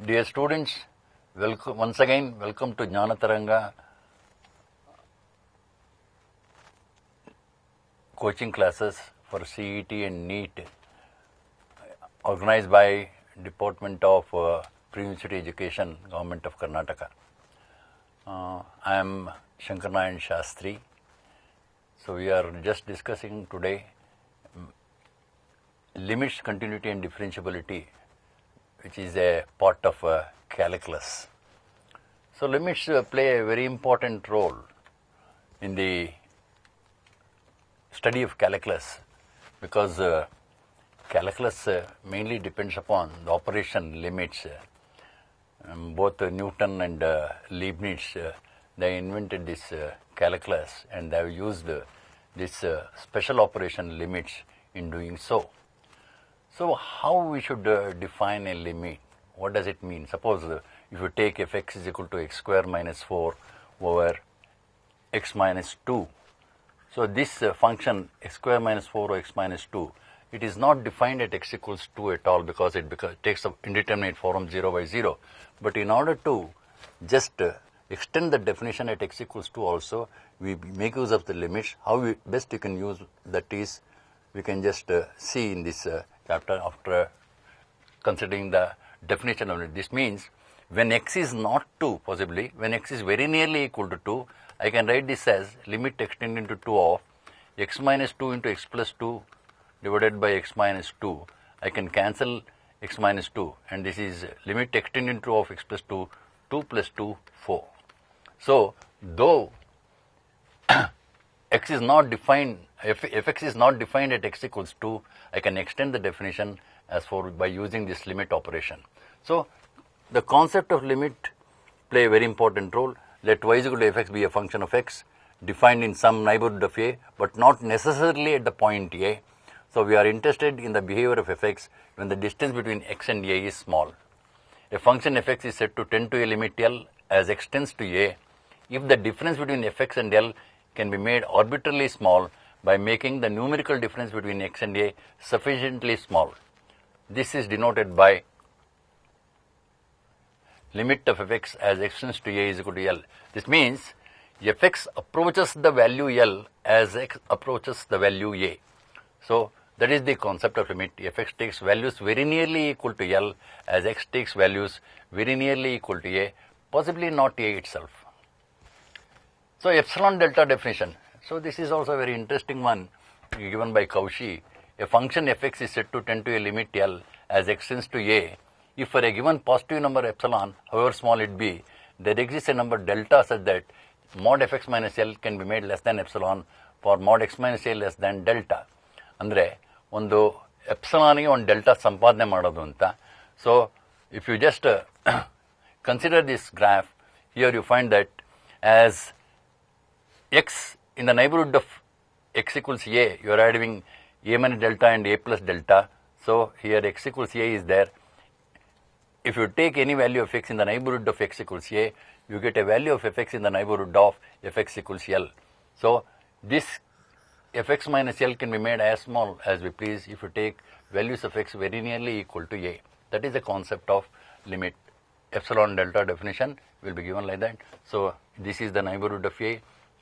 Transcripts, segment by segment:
Dear students, welcome once again. Welcome to Jnanataranga coaching classes for CET and NEET, organized by Department of Pre-University Education, Government of Karnataka. I am Shankaranarayana Shastry. So we are just discussing today limits, continuity and differentiability, which is a part of calculus. So limits play a very important role in the study of calculus because calculus mainly depends upon the operation limits. Both Newton and Leibniz, they invented this calculus and they have used this special operation limits in doing so. So how we should define a limit? What does it mean? Suppose if you take fx is equal to x square minus 4 over x minus 2. So this function x square minus 4 or x minus 2, it is not defined at x equals 2 at all because it takes an indeterminate form 0 by 0. But in order to just extend the definition at x equals 2 also, we make use of the limits. How best you can use that is, we can just see in this chapter after considering the definition of it. This means when x is not 2, possibly, when x is very nearly equal to 2, I can write this as limit extending to 2 of x minus 2 into x plus 2 divided by x minus 2. I can cancel x minus 2 and this is limit extending to 2 of x plus 2, 2 plus 2, 4. So, though x is not defined, if x is not defined at x equals 2, I can extend the definition as for by using this limit operation. So, the concept of limit play a very important role. Let y is equal to fx be a function of x defined in some neighborhood of a, but not necessarily at the point a. So, we are interested in the behavior of fx when the distance between x and a is small. A function fx is said to tend to a limit L as x tends to a if the difference between fx and L can be made arbitrarily small by making the numerical difference between x and a sufficiently small. This is denoted by limit of fx as x tends to a is equal to L. This means fx approaches the value L as x approaches the value a. So, that is the concept of limit. Fx takes values very nearly equal to L as x takes values very nearly equal to a, possibly not a itself. So, Epsilon-Delta definition. So, this is also a very interesting one given by Cauchy. A function fx is said to tend to a limit L as x tends to a if for a given positive number epsilon, however small it be, there exists a number delta such that mod fx minus L can be made less than epsilon for mod x minus a less than delta. Andre ಒಂದು ಎಪ್ಸಿಲಾನ್ಗೆ ಒಂದು delta ಸಂಪಾದನೆ ಮಾಡೋದು ಅಂತ. So if you just consider this graph, here you find that as x in the neighborhood of x equals a, you are having a minus delta and a plus delta. So here x equals a is there. If you take any value of x in the neighborhood of x equals a, you get a value of fx in the neighborhood of fx equals L. So this fx minus L can be made as small as we please if you take values of x very nearly equal to a. That is the concept of limit. Epsilon-Delta definition will be given like that. So this is the neighborhood of a,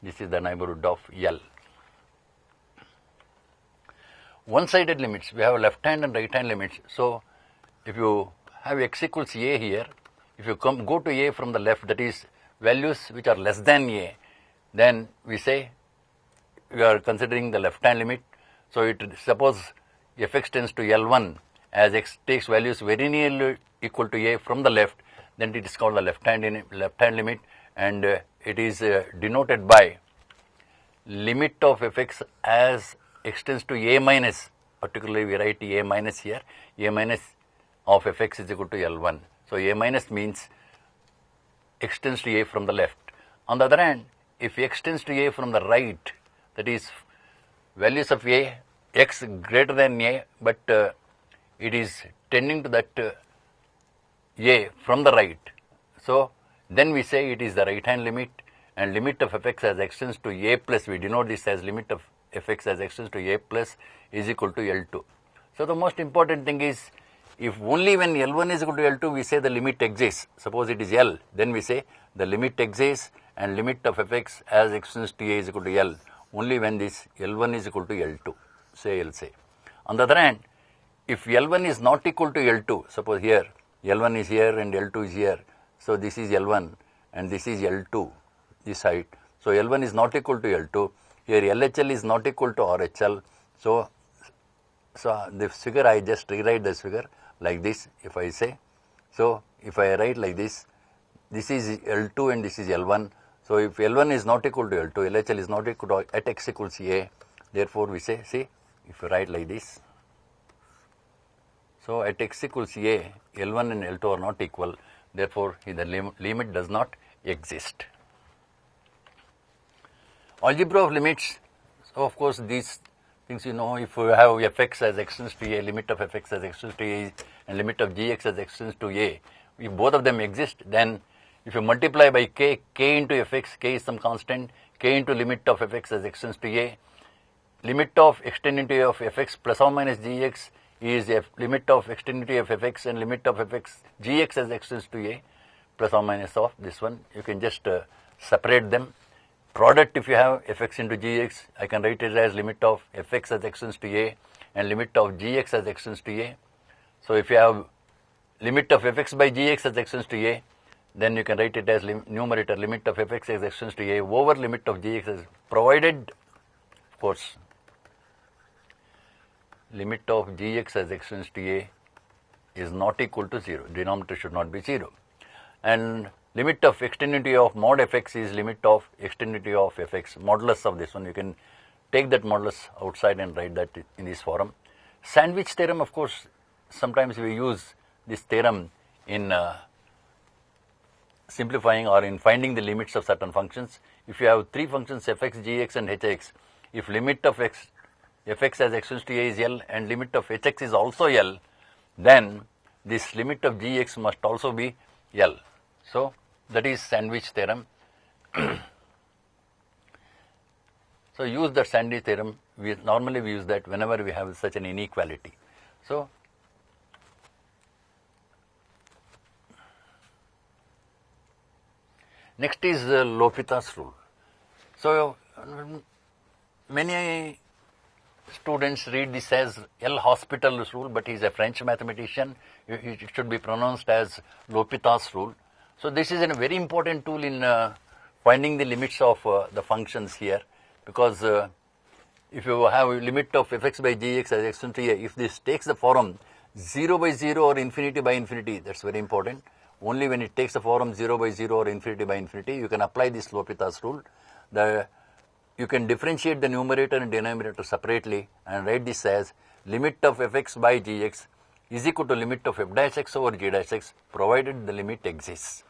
this is the neighborhood of L. One-sided limits, we have left hand and right hand limits. So if you have x equals a here, if you go to a from the left, that is values which are less than a, then we say we are considering the left hand limit. So it suppose fx tends to L1 as x takes values very nearly equal to a from the left, then it is called the left hand limit, and it is denoted by limit of fx as x tends to a minus, particularly we write a minus here, a minus of fx is equal to L1. So a minus means x tends to a from the left. On the other hand, if x tends to a from the right, that is values of a, x greater than a, but it is tending to that a from the right. So then we say it is the right hand limit, and limit of fx as x tends to a plus, we denote this as limit of fx as x tends to a plus is equal to L2. So the most important thing is If only when L1 is equal to L2 we say the limit exists, suppose it is L, then we say the limit exists and limit of fx as extends to a is equal to L, only when this L1 is equal to L2, say L say. On the other hand, if L1 is not equal to L2, suppose here L1 is here and L2 is here, so this is L1 and this is L2, this side. So L1 is not equal to L2, here LHL is not equal to RHL, so this figure I just rewrite this figure like this if I say. So if I write like this, this is L2 and this is L1. So if L1 is not equal to L2, LHL is not equal to at x equals A, therefore we say, see, if you write like this, so at x equals A, L1 and L2 are not equal, therefore the limit does not exist. Algebra of limits, so of course these things you know, if you have fx as extends to A, limit of fx as extends to A and limit of gx as extends to A, if both of them exist, then if you multiply by k into fx, k is some constant, k into limit of fx as extends to A, limit of extending of fx plus or minus gx is a limit of extending of fx and limit of fx gx as extends to A plus or minus of this one. You can just separate them. Product, if you have fx into gx, I can write it as limit of fx as extends to A and limit of gx as extends to A. So if you have limit of fx by gx as extends to A, then you can write it as numerator limit of fx as extends to A over limit of gx as, provided, of course, limit of gx as extends to A is not equal to 0. Denominator should not be 0. And limit of extendity of mod fx is limit of extendity of fx, modulus of this one. You can take that modulus outside and write that in this form. Sandwich theorem, of course, sometimes we use this theorem in simplifying or in finding the limits of certain functions. If you have three functions fx, gx and hx, if limit of fx as extends to A is L and limit of hx is also L, then this limit of gx must also be L. So that is sandwich theorem. So use the sandwich theorem. Normally we use that whenever we have such an inequality. So next is L'Hopital's rule. So many students read this as L'Hopital's rule, but he is a French mathematician. It should be pronounced as L'Hopital's rule. So this is a very important tool in finding the limits of the functions here, because if you have a limit of fx by gx as extends to A, if this takes the form 0 by 0 or infinity by infinity, that's very important. Only when it takes the form 0 by 0 or infinity by infinity, you can apply this L'Hopital's rule. You can differentiate the numerator and denominator separately and write this as limit of fx by gx is equal to limit of f dash x over g dash x, provided the limit exists.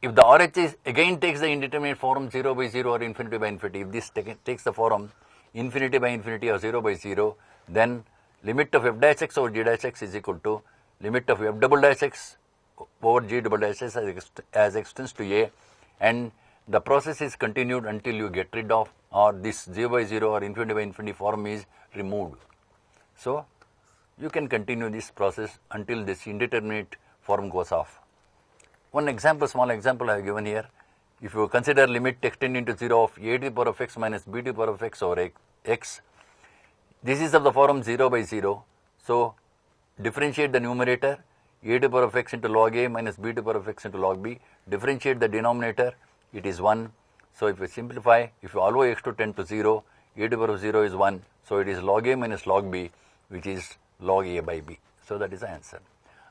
If the RHS again takes the indeterminate form 0 by 0 or infinity by infinity, if this takes the form infinity by infinity or 0 by 0, then limit of f dash x over g dash x is equal to limit of f double dash x over g double dash x as extends to A, and the process is continued until you get rid of, or this 0 by 0 or infinity by infinity form is removed. So you can continue this process until this indeterminate form goes off. One example, small example I have given here. If you consider limit extending to 0 of a to the power of x minus b to the power of x over x, this is of the form 0 by 0. So differentiate the numerator, a to the power of x into log a minus b to the power of x into log b. Differentiate the denominator, it is 1. So if you simplify, if you allow x to tend to 0, a to the power of 0 is 1. So it is log a minus log b, which is log a by b. So that is the answer.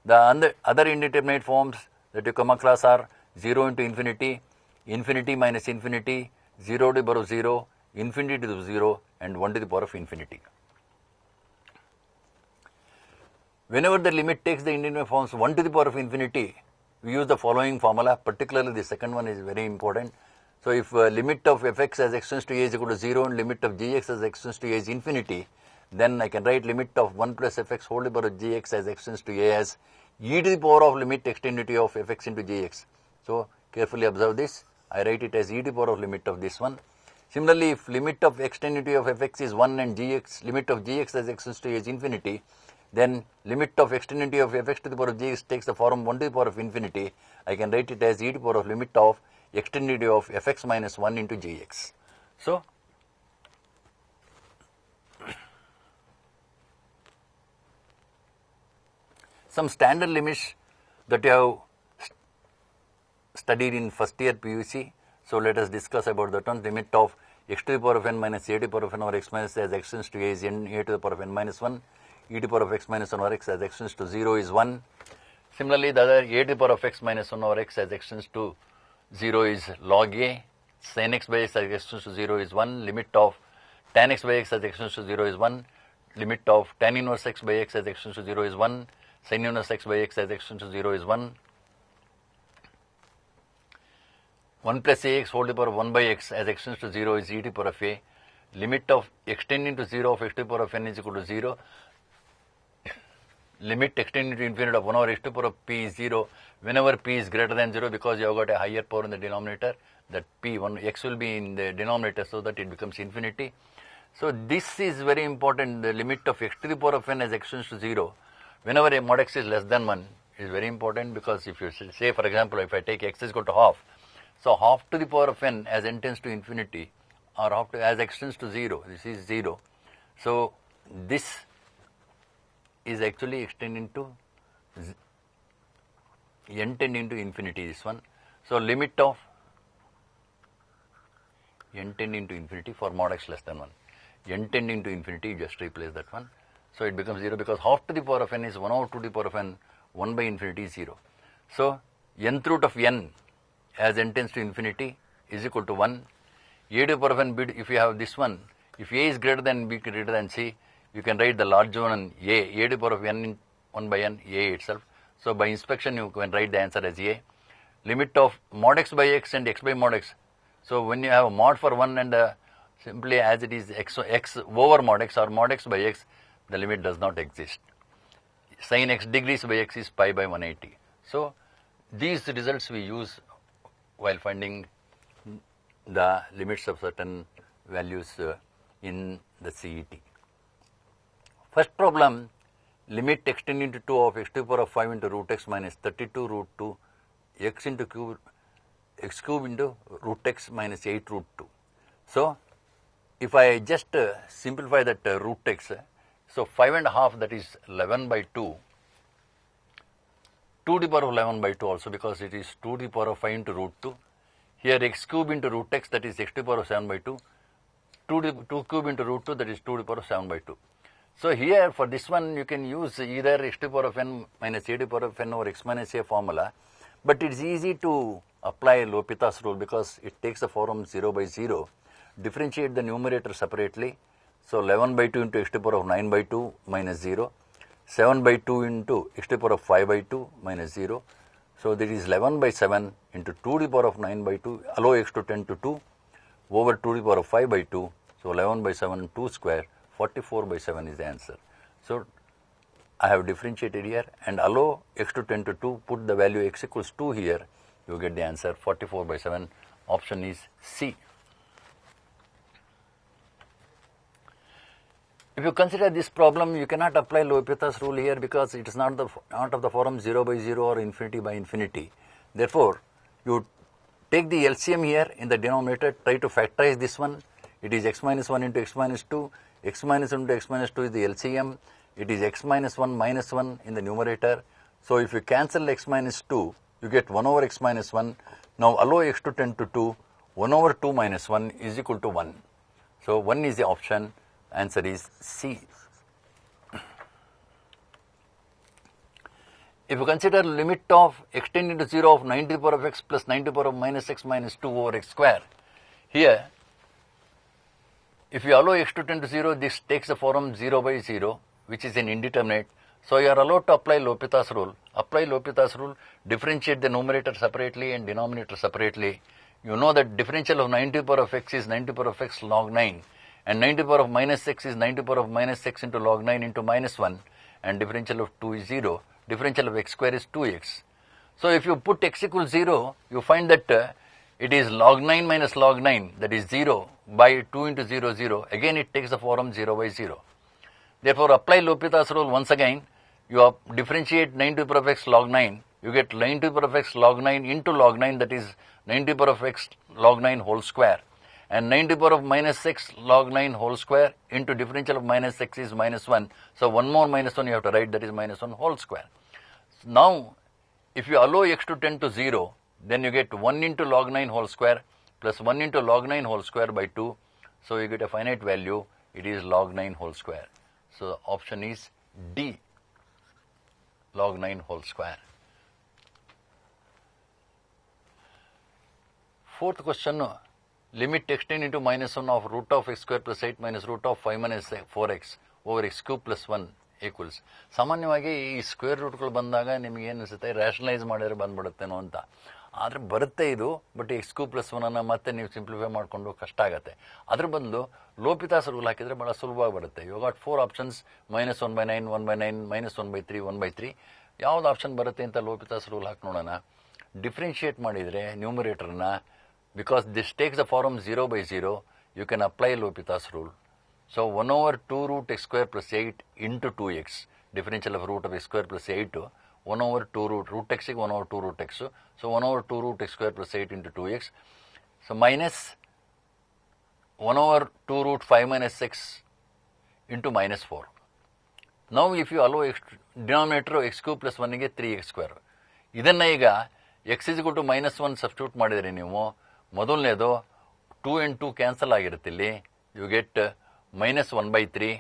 The other indeterminate forms that you come across are 0 into infinity, infinity minus infinity, 0 to the power of 0, infinity to the 0, and 1 to the power of infinity. Whenever the limit takes the indeterminate forms 1 to the power of infinity, we use the following formula, particularly the second one is very important. So if limit of fx as extends to A is equal to 0 and limit of gx as extends to A is infinity, then I can write limit of 1 plus fx whole to the power of gx as extends to A as e to the power of limit extendity of fx into gx. So carefully observe this. I write it as e to the power of limit of this one. Similarly, if limit of extendity of fx is 1 and limit of gx as extends to A is infinity, then limit of extending of fx to the power of gx takes the form 1 to the power of infinity. I can write it as e to the power of limit of extended of fx minus 1 into gx. So, some standard limits that you have studied in first year PUC. So, let us discuss about that one. Limit of x to the power of n minus a to the power of n over x minus as x tends to a is n a to the power of n minus 1, e to the power of x minus 1 over x as x tends to 0 is 1. Similarly, the other a to the power of x minus 1 over x as x tends to 0 is log a, sin x by x as x tends to 0 is 1, limit of tan x by x as x tends to 0 is 1, limit of tan inverse x by x as x tends to 0 is 1, sin inverse x by x as x tends to 0 is 1. 1 plus ax whole to the power of 1 by x as x tends to 0 is e to the power of a. Limit of extending to 0 of x to the power of n is equal to 0. Limit extending to infinity of 1 over x to the power of p is 0 whenever p is greater than 0, because you have got a higher power in the denominator, that p, x will be in the denominator, so that it becomes infinity. So, this is very important. The limit of x to the power of n as x tends to 0 whenever a mod x is less than 1 is very important, because if you say, for example, if I take x is equal to half, so half to the power of n as n tends to infinity, or half to as x tends to 0, this is 0. So, this is actually extending to n tending to infinity, this one. So, limit of n tending to infinity for mod x less than 1, n tending to infinity, you just replace that one. So, it becomes 0, because half to the power of n is 1 over 2 to the power of n, 1 by infinity is 0. So, nth root of n as n tends to infinity is equal to 1. A to the power of n, if you have this one, if a is greater than b greater than c, you can write the large one a to the power of n 1 by n, a itself. So, by inspection you can write the answer as a. Limit of mod x by x and x by mod x. So, when you have a mod for 1 and simply as it is x over mod x or mod x by x, the limit does not exist. Sin x degrees by x is pi by 180. So, these results we use while finding the limits of certain values in the CET. First problem, limit extending to 2 of x to the power of 5 into root x minus 32 root 2 x into cube x cube into root x minus 8 root 2. So, if I just simplify that root x, so 5 and a half, that is 11 by 2, 2 to the power of 11 by 2 also, because it is 2 to the power of 5 into root 2. Here x cube into root x, that is x to the power of 7 by 2. 2 cube into root 2, that is 2 to the power of 7 by 2. So, here for this one you can use either x to the power of n minus a to the power of n over x minus a formula, but it is easy to apply L'Hopital's rule, because it takes the form 0 by 0. Differentiate the numerator separately. So, 11 by 2 into x to the power of 9 by 2 minus 0. 7 by 2 into x to the power of 5 by 2 minus 0. So, that is 11 by 7 into 2 to the power of 9 by 2, allow x to tend to 2 over 2 to the power of 5 by 2. So, 11 by 7, 2 square, 44 by 7 is the answer. So, I have differentiated here and allow x to tend to 2, put the value x equals 2 here, you get the answer 44 by 7. Option is C. If you consider this problem, you cannot apply L'Hopital's rule here, because it is not of the form 0 by 0 or infinity by infinity. Therefore, you take the LCM here in the denominator, try to factorize this one. It is x minus 1 into x minus 2, x minus 1 into x minus 2 is the LCM. It is x minus 1 minus 1 in the numerator. So, if you cancel x minus 2, you get 1 over x minus 1. Now, allow x to tend to 2, 1 over 2 minus 1 is equal to 1. So, 1 is the option. Answer is C. If you consider limit of extending to 0 of 9 to the power of x plus 9 to the power of minus x minus 2 over x square, here if you allow x to tend to 0, this takes the form 0 by 0, which is an indeterminate. So, you are allowed to apply L'Hopital's rule. Apply L'Hopital's rule, differentiate the numerator separately and denominator separately. You know that differential of 9 to the power of x is 9 to the power of x log 9. And 9 to the power of minus x is 9 to the power of minus x into log 9 into minus 1, and differential of 2 is 0. Differential of x square is 2x. So, if you put x equals 0, you find that it is log 9 minus log 9, that is 0 by 2 into 0, 0. Again, it takes the form 0 by 0. Therefore, apply L'Hopital's rule once again. You differentiate 9 to the power of x log 9. You get 9 to the power of x log 9 into log 9, that is 9 to the power of x log 9 whole square. And 9 to the power of minus x log 9 whole square into differential of minus x is minus 1. So, one more minus 1 you have to write, that is minus 1 whole square. So now, if you allow x to tend to 0, then you get 1 into log 9 whole square plus 1 into log 9 whole square by 2. So, you get a finite value, it is log 9 whole square. So, option is D, log 9 whole square. Fourth question, limit x tend into minus 1 of root of x square plus 8 minus root of 5 minus 4x over x cube plus 1 equals. ಸಾಮಾನ್ಯವಾಗಿ ಈ square ರೂಟ್ಗಳು ಬಂದಾಗ ನಿಮಗೆ ಏನು ಅನಿಸುತ್ತೆ, rationalise ಮಾಡಿದ್ರೆ ಬಂದ್ಬಿಡುತ್ತೇನೋ ಅಂತ. ಆದರೆ ಬರುತ್ತೆ ಇದು, ಬಟ್ ಎಕ್ಸ್ ಕ್ಯೂ ಪ್ಲಸ್ 1 ಮತ್ತೆ ನೀವು ಸಿಂಪ್ಲಿಫೈ ಮಾಡಿಕೊಂಡು ಕಷ್ಟ ಆಗುತ್ತೆ. ಅದ್ರ ಬದಲು ಲೋಪಿತಾಸ್ ರೂಲ್ ಹಾಕಿದರೆ ಭಾಳ ಸುಲಭವಾಗಿ ಬರುತ್ತೆ. You got 4 options, -1/9, 1/9, -1/3, 1/3. ಯಾವ್ದು ಆಪ್ಷನ್ ಬರುತ್ತೆ ಅಂತ ಲೋಪಿತಾಸ್ ರೂಲ್ ಹಾಕಿ ನೋಡೋಣ. ಡಿಫ್ರೆನ್ಷಿಯೇಟ್ ಮಾಡಿದರೆ ನ್ಯೂಮರೇಟರ್ನ, because this takes the form 0/0, you can apply L'Hopital's rule. So 1/2 root x square plus 8 into 2x, differential of root of x square plus 8, 1/2 root x is 1/2 root x. So 1/2 root x square plus 8 into 2x. So minus 1/2 root 5 minus x into minus 4. Now if you allow denominator x cube plus 1 ಗೆ 3x square. ಇದನ್ನ ಈಗ x is equal to -1 substitute ಮಾಡಿದರೆ ನೀವು, ಮೊದಲನೇದು 2 and 2 cancel ಆಗಿರುತ್ತೆ ಇಲ್ಲಿ, you get -1/3.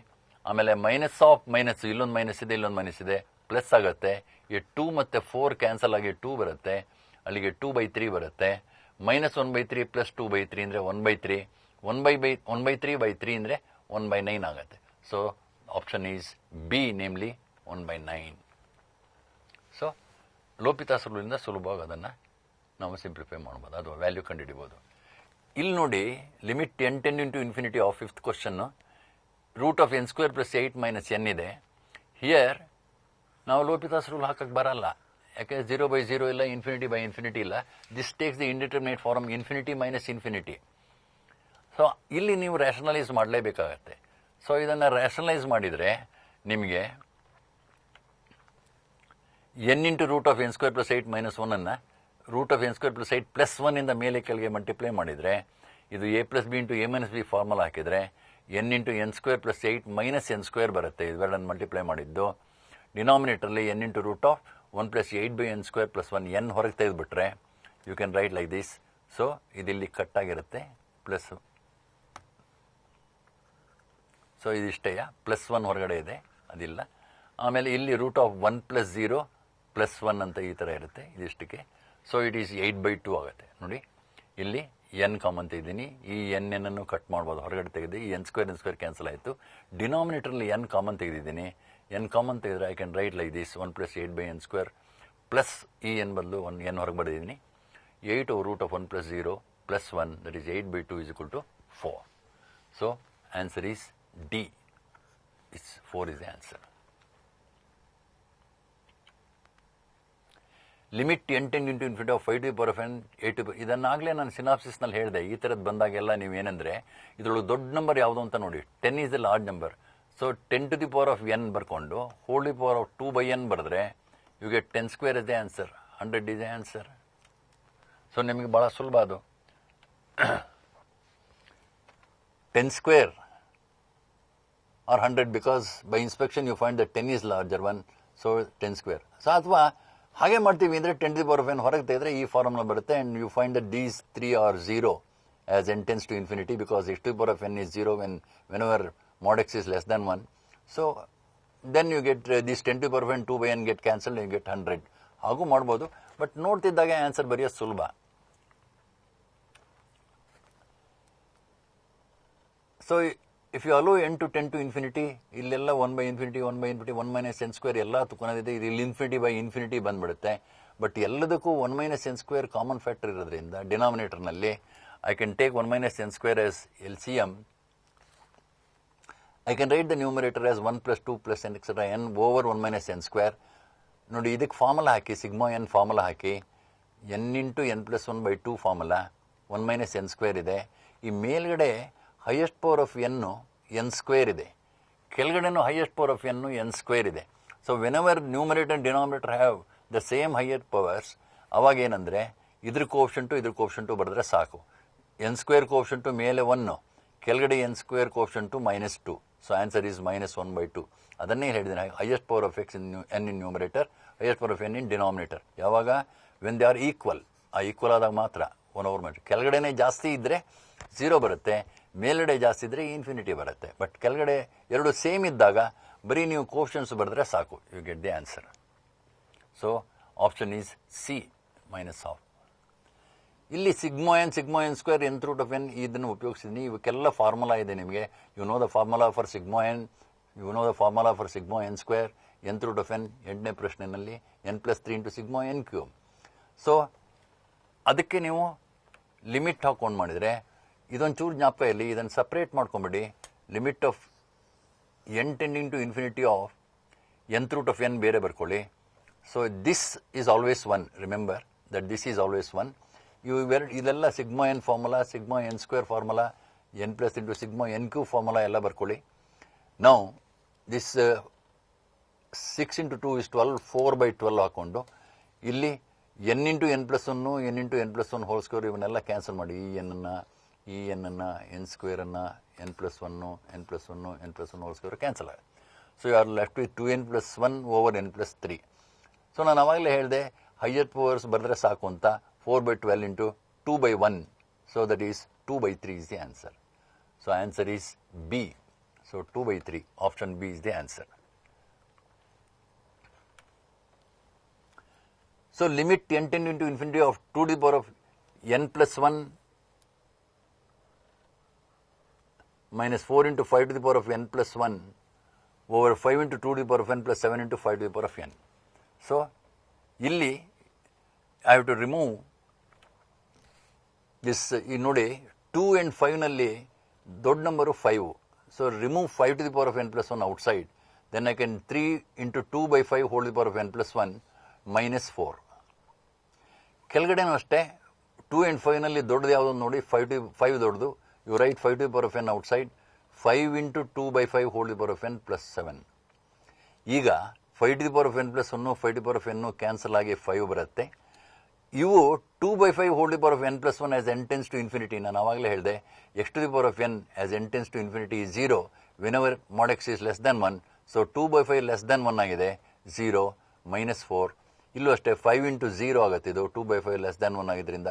ಆಮೇಲೆ minus of minus, ಇಲ್ಲೊಂದು ಮೈನಸ್ ಇದೆ ಇಲ್ಲೊಂದು ಮೈನಸ್ ಇದೆ, ಪ್ಲಸ್ ಆಗುತ್ತೆ. ಈ 2 ಮತ್ತು 4 ಕ್ಯಾನ್ಸಲ್ ಆಗಿ 2 ಬರುತ್ತೆ, ಅಲ್ಲಿಗೆ 2/3 ಬರುತ್ತೆ. -1/3 ಪ್ಲಸ್ 2/3 ಅಂದರೆ 1/3, 1/3/3 ಅಂದರೆ 1/9 ಆಗುತ್ತೆ. So option is B, namely 1/9. So L'Hopital's ರೂಲಿಂದ ಸುಲಭವಾಗಿ ಅದನ್ನು ನಾವು ಸಿಂಪ್ಲಿಫೈ ಮಾಡ್ಬೋದು, ಅದು ವ್ಯಾಲ್ಯೂ ಕಂಡುಹಿಡಿಬೋದು. ಇಲ್ಲಿ ನೋಡಿ, limit n tend into infinity of fifth question, root of n square plus 8 minus n ಇದೆ. ಹಿಯರ್ ನಾವು ಲೋಪಿತಾಸ್ ರೂಲ್ ಹಾಕಕ್ಕೆ ಬರಲ್ಲ, ಯಾಕೆಂದರೆ 0/0 ಇಲ್ಲ, ಇನ್ಫಿನಿಟಿ ಇಲ್ಲ. This takes the indeterminate form infinity minus infinity. So ಇಲ್ಲಿ ನೀವು ರ್ಯಾಷನಲೈಸ್ ಮಾಡಲೇಬೇಕಾಗತ್ತೆ. ಸೊ ಇದನ್ನು ರ್ಯಾಷನಲೈಸ್ ಮಾಡಿದರೆ ನಿಮಗೆ n into root of n square plus 8 minus 1 ರೂಟ್ of n square plus 8 plus 1 ಇಂದ ಮೇಲೆ ಕೆಳಗೆ ಮಲ್ಟಿಪ್ಲೈ ಮಾಡಿದರೆ, ಇದು a plus b into a minus b formula ಹಾಕಿದರೆ n into n square plus 8 minus n square ಬರುತ್ತೆ. ಇವೆರಡನ್ನು ಮಲ್ಟಿಪ್ಲೈ ಮಾಡಿದ್ದು ಡಿನಾಮಿನೇಟರ್ಲಿ n into root of 1 plus 8/n square plus 1 n ಹೊರಗೆ ತೆಗೆದುಬಿಟ್ರೆ you can write like this. So ಇದಿಲ್ಲಿ cut ಆಗಿರುತ್ತೆ, plus, so ಇದಿಷ್ಟೇ, ಪ್ಲಸ್ 1 ಹೊರಗಡೆ ಇದೆ, ಅದಿಲ್ಲ. ಆಮೇಲೆ ಇಲ್ಲಿ ರೂಟ್ ಆಫ್ 1 ಪ್ಲಸ್ 0 ಪ್ಲಸ್ 1 ಅಂತ ಈ ಥರ ಇರುತ್ತೆ, ಇದಿಷ್ಟಕ್ಕೆ. ಸೊ ಇಟ್ ಈಸ್ 8/2 ಆಗುತ್ತೆ. ನೋಡಿ ಇಲ್ಲಿ n ಕಾಮನ್ ತೆಗೆದೀನಿ, ಈ n ಕಟ್ ಮಾಡ್ಬೋದು, ಹೊರಗಡೆ ತೆಗೆದು ಈ n ಸ್ಕ್ವೇರ್ ಕ್ಯಾನ್ಸಲ್ ಆಯಿತು. ಡಿನಾಮಿನೇಟರ್ಲಿ n ಕಾಮನ್ ತೆಗೆದಿದ್ದೀನಿ, n ಕಾಮನ್ ತೆಗೆದ್ರೆ I can write like this 1 plus 8/n square plus ಈ n ಬದಲು 1 n ಹೊರಗೆ ಬರೆದಿದ್ದೀನಿ, 8 over root of 1 plus 0 plus 1, that is 8/2 is equal to 4. So answer is D. It's 4 is the answer. Limit n tend into infinity of 5 to the power of n 8 to the, ಇದನ್ನಾಗಲೇ ನಾನು ಸಿನಾಪ್ಸಿಸ್ನಲ್ಲಿ ಹೇಳಿದೆ. ಈ ಥರದ್ದು ಬಂದಾಗೆಲ್ಲ ನೀವು ಏನಂದರೆ ಇದರೊಳಗೆ ದೊಡ್ಡ number ಯಾವುದು ಅಂತ ನೋಡಿ, 10 is the large number. So 10 to the power of n ಬರ್ಕೊಂಡು whole to the power of 2/n ಬರೆದ್ರೆ you get 10 square is the answer, 100 is the answer. So ನಿಮಗೆ ಭಾಳ ಸುಲಭ ಅದು. 10 square or 100, because by inspection you find that 10 is larger one, so 10 square. So ಅಥವಾ ಹಾಗೆ ಮಾಡ್ತೀವಿ ಅಂದರೆ 10 to the power of n ಹೊರಗೆ ತೆಗೆದ್ರೆ ಈ ಫಾರ್ಮುಲಾ ಬರುತ್ತೆ, and you find that these 3 are 0 as n tends to infinity, because x to the power of n is 0 whenever mod x is less than 1. So then you get this 10 to the power of n 2/n get cancelled, you get 100. ಹಾಗೂ ಮಾಡ್ಬೋದು, but ನೋಡ್ತಿದ್ದಾಗ answer ಬರೆಯೋದು ಸುಲಭ. So if you allow n to tend to infinity, ಇಲ್ಲೆಲ್ಲ 1/infinity 1 minus n square ಎಲ್ಲ ತುಕೊಂದಿದೆ, ಇಲ್ಲಿ infinity ಬಂದ್ಬಿಡುತ್ತೆ. But ಎಲ್ಲದಕ್ಕೂ 1 minus n square common factor ಇರೋದ್ರಿಂದ ಡಿನಾಮಿನೇಟರ್ನಲ್ಲಿ I can take 1 minus n square as LCM. I can write the numerator as 1 plus 2 plus n etc. n over 1 minus n square. ನೋಡಿ ಇದಕ್ಕೆ formula ಹಾಕಿ, sigma n formula ಹಾಕಿ, n into n plus 1/2 formula, 1 minus n square ಇದೆ. ಈ ಮೇಲ್ಗಡೆ highest power of n square ಇದೆ, ಕೆಳಗಡೆನೂ highest power of ಎನ್ನು N square ಇದೆ. So whenever numerator and denominator have the same highest powers, ಅವಾಗ ಏನಂದರೆ ಇದ್ರ ಕೋಫಿಷಿಯಂಟು ಬರೆದ್ರೆ ಸಾಕು. ಎನ್ ಸ್ಕ್ವೇರ್ ಕೋಫಿಷಿಯಂಟು ಮೇಲೆ 1, ಕೆಳಗಡೆ n square coefficient -2. So answer is -1/2. ಅದನ್ನೇ ಹೇಳಿದ್ದೀನಿ, highest power of x n in numerator, highest power of n in denominator. ಯಾವಾಗ? When they are equal. ಆ ಈಕ್ವಲ್ ಆದಾಗ ಮಾತ್ರ 1/. ಕೆಳಗಡೆನೇ ಜಾಸ್ತಿ ಇದ್ದರೆ 0 ಬರುತ್ತೆ, ಮೇಲ್ಗಡೆ ಜಾಸ್ತಿ ಇದ್ದರೆ ಇನ್ಫಿನಿಟಿ ಬರುತ್ತೆ. ಬಟ್ ಕೆಳಗಡೆ ಎರಡು ಸೇಮ್ ಇದ್ದಾಗ ಬರೀ ನೀವು ಕೋಫಿಷಿಯಂಟ್ಸ್ ಬರೆದ್ರೆ ಸಾಕು, you get the answer. So option is C, -1/2. ಇಲ್ಲಿ sigma n square nth root of n ಇದನ್ನು ಉಪಯೋಗಿಸಿದ್ದೀನಿ. ಇವಕ್ಕೆಲ್ಲ ಫಾರ್ಮುಲಾ ಇದೆ ನಿಮಗೆ. You know the formula for sigma n, you know the formula for sigma n square, nth root of n 8ನೇ ಪ್ರಶ್ನೆಯಲ್ಲಿ n+3 into sigma n cube. So ಅದಕ್ಕೆ ನೀವು limit ಹಾಕೊಂಡು ಮಾಡಿದರೆ ಇದೊಂಚೂರು ಜ್ಞಾಪಕ ಇರಲಿ, ಇದನ್ನು ಸಪ್ರೇಟ್ ಮಾಡ್ಕೊಂಬಿಡಿ. Limit of n tending to infinity of nth root of n ಬೇರೆ ಬರ್ಕೊಳ್ಳಿ. So this is always 1. Remember that this is always 1. ಇದೆಲ್ಲ sigma n formula, sigma n square formula, n+ into sigma n cube formula ಎಲ್ಲ ಬರ್ಕೊಳ್ಳಿ. Now this 6 into 2 is 12, 4/12 ಹಾಕ್ಕೊಂಡು ಇಲ್ಲಿ n into n+1, n into n+1 whole square ಇವನ್ನೆಲ್ಲ cancel ಮಾಡಿ. ಈ ಎನ್ನನ್ನು n ಸ್ಕ್ವೇರನ್ನು n+1, n+1 whole square cancel ಆಗುತ್ತೆ. So you are left with 2n+1 over n+3. So ನಾನು ಆವಾಗಲೇ ಹೇಳಿದೆ ಹೈಯೆಸ್ಟ್ ಪವರ್ಸ್ ಬರೆದ್ರೆ ಸಾಕು ಅಂತ. 4/12 into 2/1, so that is 2/3 is the answer. So answer is B. So 2/3, option B is the answer. So limit n tending to infinity of 2 to the power of n+1 minus 4 into 5 to the power of n+1 over 5 into 2 to the power of n plus 7 into 5 to the power of n. So ಇಲ್ಲಿ I have to remove this. ನೋಡಿ 2 and 5 ನಲ್ಲಿ ದೊಡ್ಡ number 5. So remove 5 to the power of n+1 outside. Then I can 3 into 2/5 whole to the power of n+1 minus 4. ಕೆಳಗಡೆನೂ ಅಷ್ಟೇ 2 and 5 ನಲ್ಲಿ ದೊಡ್ಡದು ಯಾವುದು ನೋಡಿ, 5 ದೊಡ್ಡದು. You write 5 to the power of n outside. 5 into 2/5 whole to the power of n plus 7. ಈಗ 5 to the power of n+1, 5 to the power of n cancel ಆಗಿ 5 ಬರುತ್ತೆ. ಇವು 2/5 whole to the power of n+1 as n tends to infinity. ನಾನು ಆವಾಗಲೇ ಹೇಳಿದೆ x to the power of n as n tends to infinity is 0 whenever mod x is less than 1. So 2/5 less than 1 ಆಗಿದೆ, 0 -4. ಇಲ್ಲೂ ಅಷ್ಟೇ 5 into 0 ಆಗುತ್ತೆ. ಇದು 2/5 less than 1 ಆಗಿದ್ದರಿಂದ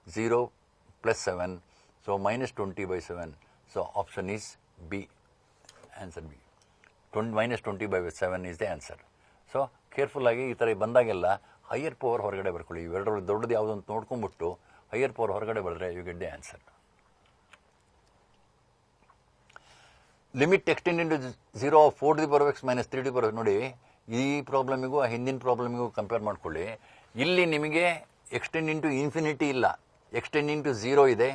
0 plus 7, so -20/7. So option is B, answer B. -20/7 is the answer. So careful ಆಗಿ ಈ ಥರ ಬಂದಾಗೆಲ್ಲ ಹೈಯರ್ ಪವರ್ ಹೊರಗಡೆ ಬರ್ಕೊಳ್ಳಿ. ಇವೆರಡರಲ್ಲಿ ದೊಡ್ಡದು ಯಾವುದು ಅಂತ ನೋಡ್ಕೊಂಡ್ಬಿಟ್ಟು ಹೈಯರ್ ಪವರ್ ಹೊರಗಡೆ ಬರೆದ್ರೆ you get the answer. Limit x tend into 0 of 4 to the power of x minus 3 to the power of. ನೋಡಿ, ಈ ಪ್ರಾಬ್ಲಮಿಗೂ ಆ ಹಿಂದಿನ ಪ್ರಾಬ್ಲಮಿಗೂ ಕಂಪೇರ್ ಮಾಡ್ಕೊಳ್ಳಿ. ಇಲ್ಲಿ ನಿಮಗೆ ಎಕ್ಸ್ಟೆಂಡ್ ಇಂಟು ಇನ್ಫಿನಿಟಿ ಇಲ್ಲ, ಎಕ್ಸ್ಟೆಂಡ್ ಇಂಟು 0 ಇದೆ.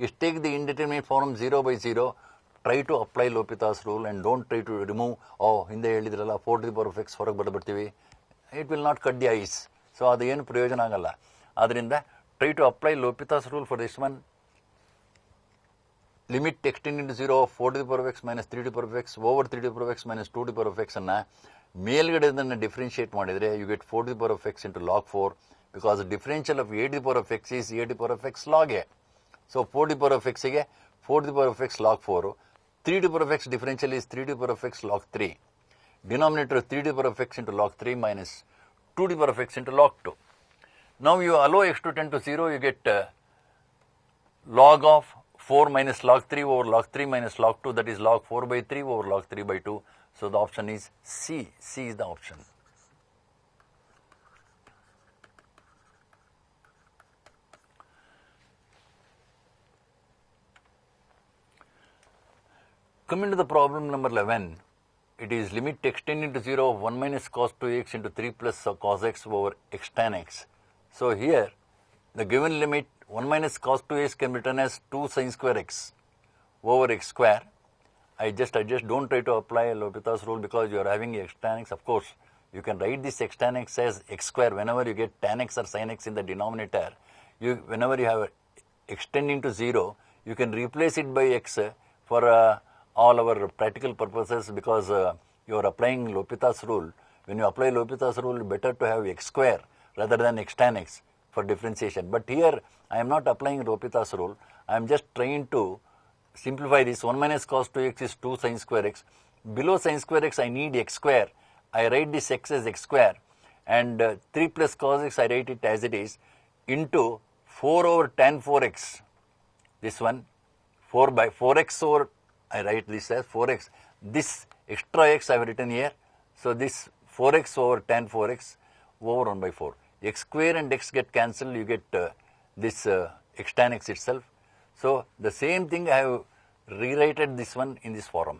Is take the indeterminate form 0/0. Try to apply L'Hopital's rule and don't try to remove. ಹಿಂದೆ ಹೇಳಿದ್ರಲ್ಲ 4 to the power of x ಹೊರಗೆ ಬರ್ಬಿಡ್ತೀವಿ, it will not cut the ice. So ಅದು ಏನು ಪ್ರಯೋಜನ ಆಗಲ್ಲ. ಆದ್ದರಿಂದ try to apply L'Hopital's rule for this one. Limit x tend into 0 of 4 to the power of x minus 3 to the power of x over 3 to the power of x minus 2 to the power of x ಅನ್ನು ಮೇಲ್ಗಡೆದನ್ನು differentiate ಮಾಡಿದರೆ you get 4 to the power of x into log 4, because differential of a to the power of x is a to the power of x log a. So 4 to the power of x ಗೆ 4 to the power of x log 4, 3 to the power of x differential is 3 to the power of x log 3. Denominator is 3 to the power of x into log 3 minus 2 to the power of x into log 2. Now you allow x to tend to 0, you get log of 4 minus log 3 over log 3 minus log 2, that is log 4/3 over log 3/2. So the option is C. C is the option. Coming to the problem number 11, it is limit extending to 0 of 1 minus cos 2x into 3 plus cos x over x tan x. So here, the given limit 1 minus cos 2x can be written as 2 sin square x over x square. I just don't try to apply L'Hopital's rule because you are having x tan x. Of course, you can write this x tan x as x square. Whenever you get tan x or sin x in the denominator, whenever you have extending to 0, you can replace it by x for all our practical purposes, because you are applying L'Hopital's rule. When you apply L'Hopital's rule, better to have x square rather than x tan x for differentiation. But here I am not applying L'Hopital's rule. I am just trying to simplify this. 1 minus cos 2x is 2 sin square x. Below sin square x I need x square. I write this x as x square, and 3 plus cos x I write it as it is, into 4 over tan 4x. This one, 4 by 4x over, I write this as 4x. This extra x I have written here. So this 4x over tan 4x over 1 by 4. X square and x get cancelled, you get this x tan x itself. So the same thing I have rewritten this one in this form.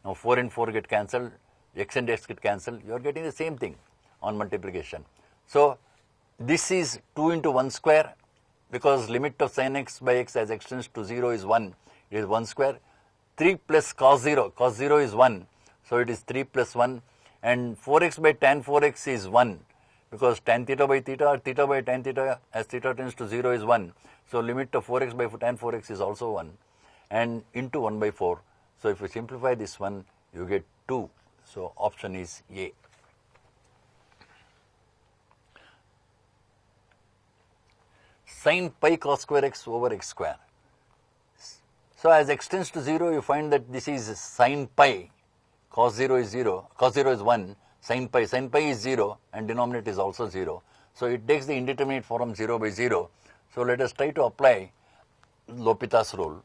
Now 4 and 4 get cancelled, x and x get cancelled, you are getting the same thing on multiplication. So this is 2 into 1 square, because limit of sin x by x as x tends to 0 is 1, it is 1 square. 3 plus cos 0 is 1, so it is 3 plus 1, and 4x by tan 4x is 1, because tan theta by theta or theta by tan theta as theta tends to 0 is 1, so limit of 4x by tan 4x is also 1, and into 1 by 4. So if you simplify this one, you get 2. So option is A. Sin pi cos square x over x square. So as x tends to 0, you find that this is sin pi, cos 0 is 0, cos 0 is 1, sin pi is 0, and denominator is also 0. So it takes the indeterminate form 0 by 0. So let us try to apply L'Hopital's rule.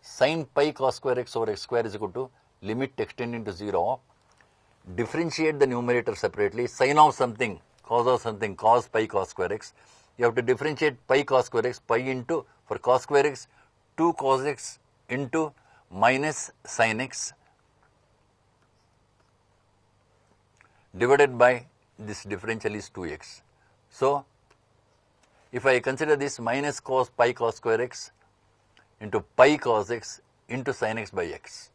Sin pi cos square x over x square is equal to limit x tending to 0. Differentiate the numerator separately. Sin of something, cos pi cos square x. You have to differentiate pi cos square x, pi into, for cos square x, 2 cos x into minus sin x divided by this differential is 2x. So if I consider this minus cos pi cos square x into pi cos x into sin x by x,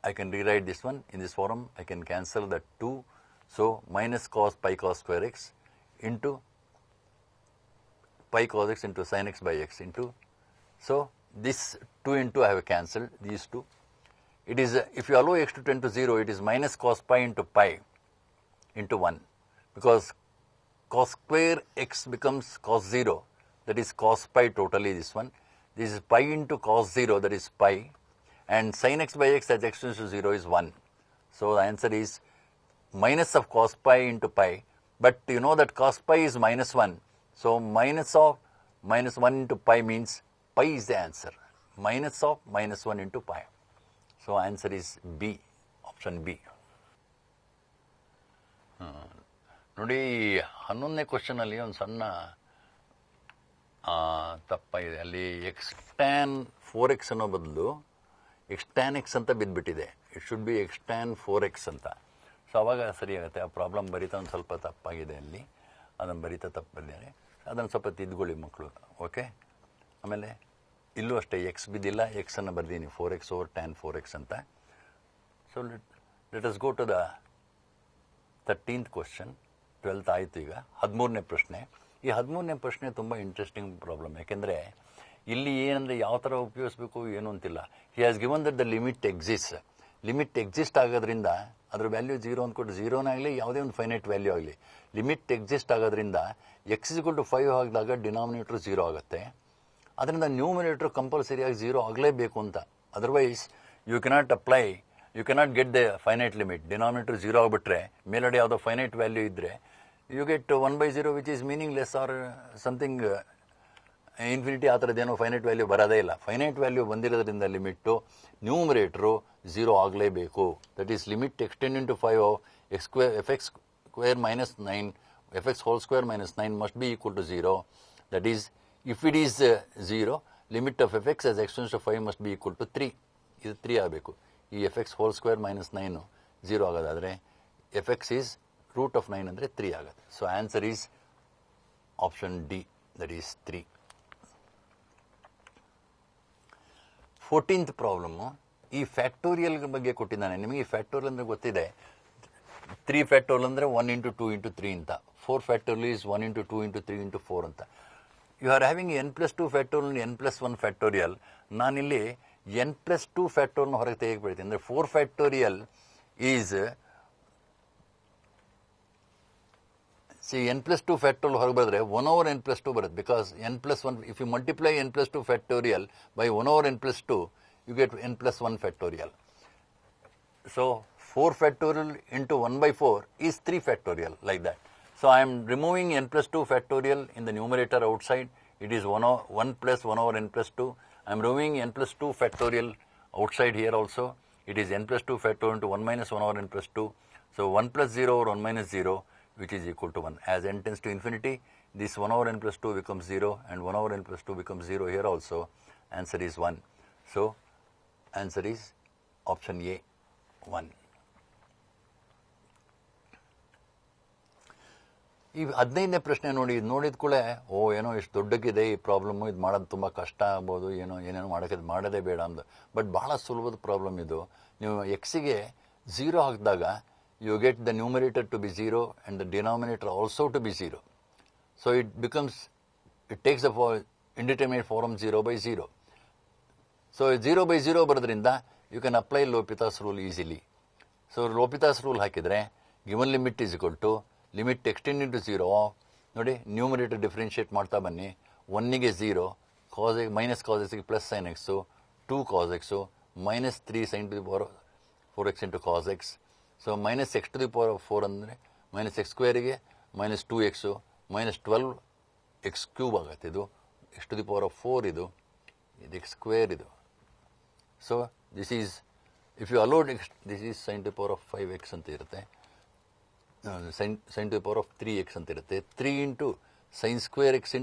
I can rewrite this one in this form. I can cancel that 2. So minus cos pi cos square x into pi cos x into sin x by x into, so this 2 into I have cancelled these 2. It is, if you allow x to tend to 0, it is minus cos pi into pi into 1, because cos square x becomes cos 0, that is cos pi totally this one. This is pi into cos 0, that is pi, and sin x by x as x tends to 0 is 1. So the answer is minus of cos pi into pi, but you know that cos pi is minus 1. So minus of minus 1 into pi means pi is the answer. Minus of minus 1 into pi. So answer is B, option B. ನೋಡಿ 11ನೇ question ಅಲ್ಲಿ ಒಂದು ಸಣ್ಣ ತಪ್ಪಾಗಿದೆ. ಅಲ್ಲಿ X tan 4x ಅನ್ನೋ ಬದಲು X tan x ಅಂತ ಬಿದ್ದುಬಿಟ್ಟಿದೆ. It should be x tan 4x ಅಂತ. ಸೊ ಅವಾಗ ಸರಿ ಆಗುತ್ತೆ. ಆ ಪ್ರಾಬ್ಲಮ್ ಬರೀತಾ ಒಂದು ಸ್ವಲ್ಪ ತಪ್ಪಾಗಿದೆ ಅಲ್ಲಿ, ಅದನ್ನು ಬರೀತಾ ತಪ್ಪು ಬರೆದಿದ್ದಾರೆ. ಅದನ್ನು ಸ್ವಲ್ಪ ತಿದ್ದುಕೊಳ್ಳಿ ಮಕ್ಕಳು, ಓಕೆ. ಆಮೇಲೆ ಇಲ್ಲೂ ಅಷ್ಟೇ ಎಕ್ಸ್ ಬಿದ್ದಿಲ್ಲ, ಎಕ್ಸನ್ನು ಬರ್ದೀನಿ 4x ಓವರ್ ಟ್ಯಾನ್ 4x ಅಂತ. So let us go to the 13th question. 12th ಆಯಿತು. ಈಗ 13ನೇ ಪ್ರಶ್ನೆ. ಈ 13ನೇ ಪ್ರಶ್ನೆ ತುಂಬ ಇಂಟ್ರೆಸ್ಟಿಂಗ್ ಪ್ರಾಬ್ಲಮ್. ಯಾಕೆಂದರೆ ಇಲ್ಲಿ ಏನಂದರೆ ಯಾವ ಥರ ಉಪಯೋಗಿಸ್ಬೇಕು ಏನು ಅಂತಿಲ್ಲ. He has given that the limit exist ಆಗೋದ್ರಿಂದ ಅದ್ರ ವ್ಯಾಲ್ಯೂ 0 ಅಂದ್ಕೊಟ್ಟು, 0ನೇ ಆಗಲಿ ಯಾವುದೇ ಒಂದು ಫೈನೈಟ್ ವ್ಯಾಲ್ಯೂ ಆಗಲಿ, ಲಿಮಿಟ್ ಎಕ್ಸಿಸ್ಟ್ ಆಗೋದ್ರಿಂದ x = 5 ಆಗಿದಾಗ ಡಿನಾಮಿನೇಟ್ರ್ 0 ಆಗುತ್ತೆ. ಅದರಿಂದ ನ್ಯೂಮಿನೇಟ್ರ್ ಕಂಪಲ್ಸರಿಯಾಗಿ 0 ಆಗಲೇಬೇಕು ಅಂತ. Otherwise you cannot get the finite limit. Denominator 0 ಆಗಿಬಿಟ್ರೆ ಮೇಲ್ಗಡೆ ಯಾವುದೋ ಫೈನೈಟ್ ವ್ಯಾಲ್ಯೂ ಇದ್ದರೆ you get 1/0 which is meaningless or something infinity. ಆ ಥರದ್ದೇನೋ ಫೈನೈಟ್ ವ್ಯಾಲ್ಯೂ ಬರೋದೇ ಇಲ್ಲ. ಫೈನೈಟ್ ವ್ಯಾಲ್ಯೂ ಬಂದಿರೋದ್ರಿಂದ ಲಿಮಿಟ್ಟು ನ್ಯೂಮರೇಟ್ರು 0 ಆಗಲೇಬೇಕು. That is limit x tend to 5 fx square minus 9, fx whole square minus 9 must be equal to 0. That is, if it is 0, limit of fx as x tends to 5 must be equal to 3. ಇದು 3 ಆಗಬೇಕು. ಈ fx whole square minus 9 0 ಆಗೋದಾದರೆ fx is root of 9 ಅಂದರೆ 3 ಆಗುತ್ತೆ. So answer is option D, that is 3. 14th problem. ಈ factorial ಬಗ್ಗೆ ಕೊಟ್ಟಿದ್ದಾನೆ ನಿಮಗೆ. ಈ ಫ್ಯಾಕ್ಟೋರಿಯಲ್ ಅಂದರೆ ಗೊತ್ತಿದೆ. 3 ಫ್ಯಾಕ್ಟೋರಿಯಲ್ ಅಂದರೆ 1 × 2 × 3 ಅಂತ. 4 ಫ್ಯಾಕ್ಟೋರಿಯಲ್ ಈಸ್ 1 × 2 × 3 × 4 ಅಂತ. You are having n+2 factorial n+1 factorial. ನಾನಿಲ್ಲಿ n plus 2 ಫ್ಯಾಕ್ಟೋರಿಯಲ್ ಹೊರಗೆ ತೆಗೆದುಬಿಡ್ತೀನಿ. ಅಂದರೆ 4 factorial is n plus 2 factorial ಹೊರಗೆ ಬರೆದ್ರೆ 1 over n plus 2 ಬರುತ್ತೆ. Because n plus 1, if you multiply n plus 2 factorial by 1 over n plus 2, you get n plus 1 factorial. So 4 factorial into 1 by 4 is 3 factorial, like that. So I am removing n plus 2 factorial in the numerator outside. It is 1 plus 1 over n plus 2. I am removing n plus 2 factorial outside here also. It is n plus 2 factorial into 1 minus 1 over n plus 2. So 1 plus 0 over 1 minus 0, which is equal to 1. As n tends to infinity, this 1 over n plus 2 becomes 0, and 1 over n plus 2 becomes 0 here also. Answer is 1. So answer is option A, 1. ಈ 15ನೇ ಪ್ರಶ್ನೆ ನೋಡಿ, ಇದು ನೋಡಿದ ಕೂಡಲೇ ಏನೋ ಇಷ್ಟು ದೊಡ್ಡಕ್ಕಿದೆ ಈ problem, ಇದು ಮಾಡೋದು ತುಂಬ ಕಷ್ಟ ಆಗ್ಬೋದು, ಏನೇನೋ ಮಾಡೋದೇ ಬೇಡ ಅಂದು. ಬಟ್ ಭಾಳ ಸುಲಭದ ಪ್ರಾಬ್ಲಮ್ ಇದು. ನೀವು ಎಕ್ಸಿಗೆ 0 ಹಾಕಿದಾಗ you get the numerator to be 0 and the denominator also to be 0. So it takes the indeterminate form 0 by 0. So 0 by 0 ಬರೋದ್ರಿಂದ you can apply L'Hopital's rule easily. So L'Hopital's rule ಹಾಕಿದರೆ given limit is equal to limit x tend into 0. ನೋಡಿ, numerator differentiate ಮಾಡ್ತಾ ಬನ್ನಿ. 1ಗೆ 0, minus cos ಎಕ್ಸ್ಗೆ plus sine x, 2 cos x, minus 3 sign to the power 4x into cos x. So minus x to the power 4 ಅಂದರೆ minus x ಸ್ಕ್ವೇರಿಗೆ minus 2x, minus 12 x cube ಆಗುತ್ತೆ. ಇದು x to the power 4, ಇದು x square ಇದು. So this is, if you allowed x, this is sine to the power 5x ಅಂತ ಇರುತ್ತೆ, sign to the power 3x ಅಂತ ಇರುತ್ತೆ. 3 into sine square x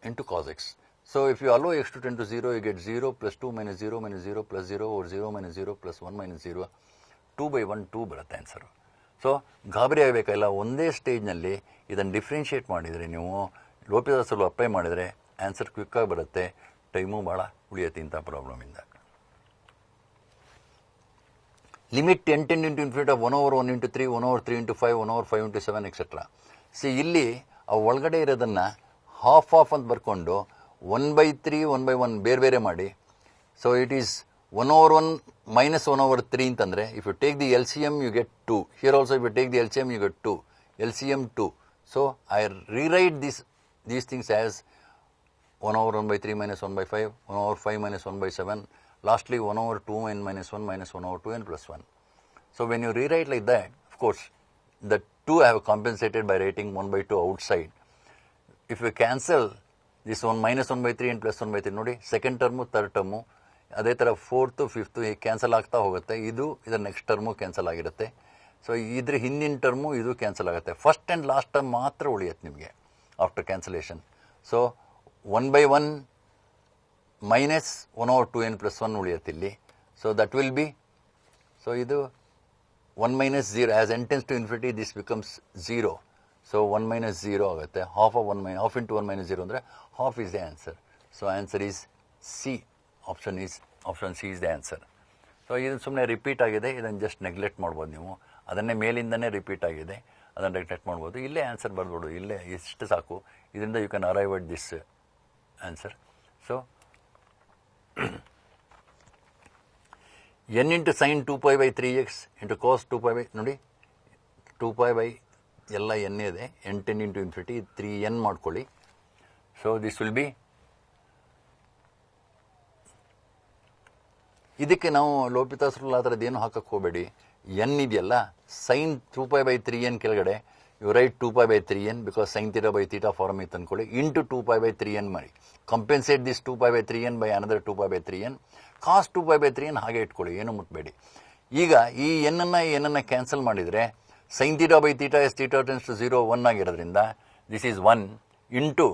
into cos x. So if you allow x to tend to 0, you get 0 plus 2 minus 0 minus 0 plus 0 over 0 minus 0 plus 1 minus 0, 2 by 1 2 ಬರುತ್ತೆ answer. So ಗಾಬರಿ ಆಗಬೇಕಲ್ಲ, ಒಂದೇ ಸ್ಟೇಜ್ನಲ್ಲಿ ಇದನ್ನು differentiate ಮಾಡಿದರೆ, ನೀವು L'Hopital's rule apply ಮಾಡಿದರೆ answer ಕ್ವಿಕ್ಕಾಗಿ ಬರುತ್ತೆ, time ಭಾಳ ಉಳಿಯುತ್ತೆ ಇಂಥ ಪ್ರಾಬ್ಲಮಿಂದ. Limit n tend into infinity of 1 over 1 into 3, 1 over 3 into 5, 1 over 5 into 7, etc. ಇಲ್ಲಿ ಆ ಒಳಗಡೆ ಇರೋದನ್ನು ಹಾಫ್ ಅಂತ ಬರ್ಕೊಂಡು 1/3 1/1 ಬೇರೆ ಬೇರೆ ಮಾಡಿ. So it is 1 over 1 minus 1 over 3 ಅಂತಂದರೆ, if you take the LCM you get 2. Here also if you take the LCM you get 2. LCM 2. So I rewrite these things as 1 over 1/3 minus 1/5, 1 over 5 minus 1/7, lastly 1 over 2n minus 1 minus 1 over 2n plus 1. So when you rewrite like that, of course, the 2 I have compensated by writing 1/2 outside. If you cancel this 1 minus 1/3 and plus 1/3, ನೋಡಿ, second term third term ಅದೇ ಥರ 4th 5th cancel ಆಗ್ತಾ ಹೋಗುತ್ತೆ. ಇದರ next term cancel ಆಗಿರುತ್ತೆ. So ಇದ್ರ ಹಿಂದಿನ term ಇದು ಕ್ಯಾನ್ಸಲ್ ಆಗುತ್ತೆ. ಫಸ್ಟ್ ಆ್ಯಂಡ್ ಲಾಸ್ಟ್ ಟರ್ಮ್ ಮಾತ್ರ ಉಳಿಯುತ್ತೆ ನಿಮಗೆ after cancellation. So 1/1 minus 1 over 2n plus 1 ಉಳಿಯುತ್ತೆ ಇಲ್ಲಿ. So that will be, so ಇದು 1 minus 0, as n tends to infinity this becomes 0. So 1 minus 0 ಆಗುತ್ತೆ. ಹಾಫ್ ಇಂಟು 1 minus 0 ಅಂದರೆ half is the answer. So answer is C. Option C is the answer. So ಇದನ್ನು ಸುಮ್ಮನೆ repeat ಆಗಿದೆ, ಇದನ್ನು just neglect ಮಾಡ್ಬೋದು ನೀವು. ಅದನ್ನೇ ಮೇಲಿಂದನೇ ರಿಪೀಟ್ ಆಗಿದೆ, ಅದನ್ನು ನೆಗ್ಲೆಕ್ಟ್ ಮಾಡ್ಬೋದು. ಇಲ್ಲೇ ಆನ್ಸರ್ ಬರ್ಬೋದು, ಇಲ್ಲೇ ಇಷ್ಟು ಸಾಕು. ಇದರಿಂದ you can arrive at this answer. So n into sin 2π/3x into cos 2π, ನೋಡಿ 2π ಎಲ್ಲ n ಇದೆ, n tend into infinity 3n ಮಾಡ್ಕೊಳ್ಳಿ. ಸೊ ದಿಸ್ ವಿಲ್ ಬಿ, ಇದಕ್ಕೆ ನಾವು ಲೋಪಿತಾಸ್ ರೂಲ್ ಆ ಥರದ್ದು ಏನು ಹಾಕಕ್ಕೆ ಹೋಗಬೇಡಿ. n ಇದೆಯಲ್ಲ, ಸೈನ್ 2π/3n ಕೆಳಗಡೆ you write 2π/3n because sine θ/θ form ಇತ್ತು ಅಂದ್ಕೊಳ್ಳಿ, ಇಂಟು 2π/3n ಮಾಡಿ. Compensate this 2π/3n by another 2π/3n. Cos 2π/3n ಹಾಗೆ ಇಟ್ಕೊಳ್ಳಿ, ಏನು ಮುಟ್ಬೇಡಿ. ಈಗ ಈ ಏನನ್ನು ಕ್ಯಾನ್ಸಲ್ ಮಾಡಿದರೆ ಸೈನ್ θ/θ ಎಸ್ θ ಟೆನ್ಸ್ ಟು 0 1 ಆಗಿರೋದ್ರಿಂದ this is 1 into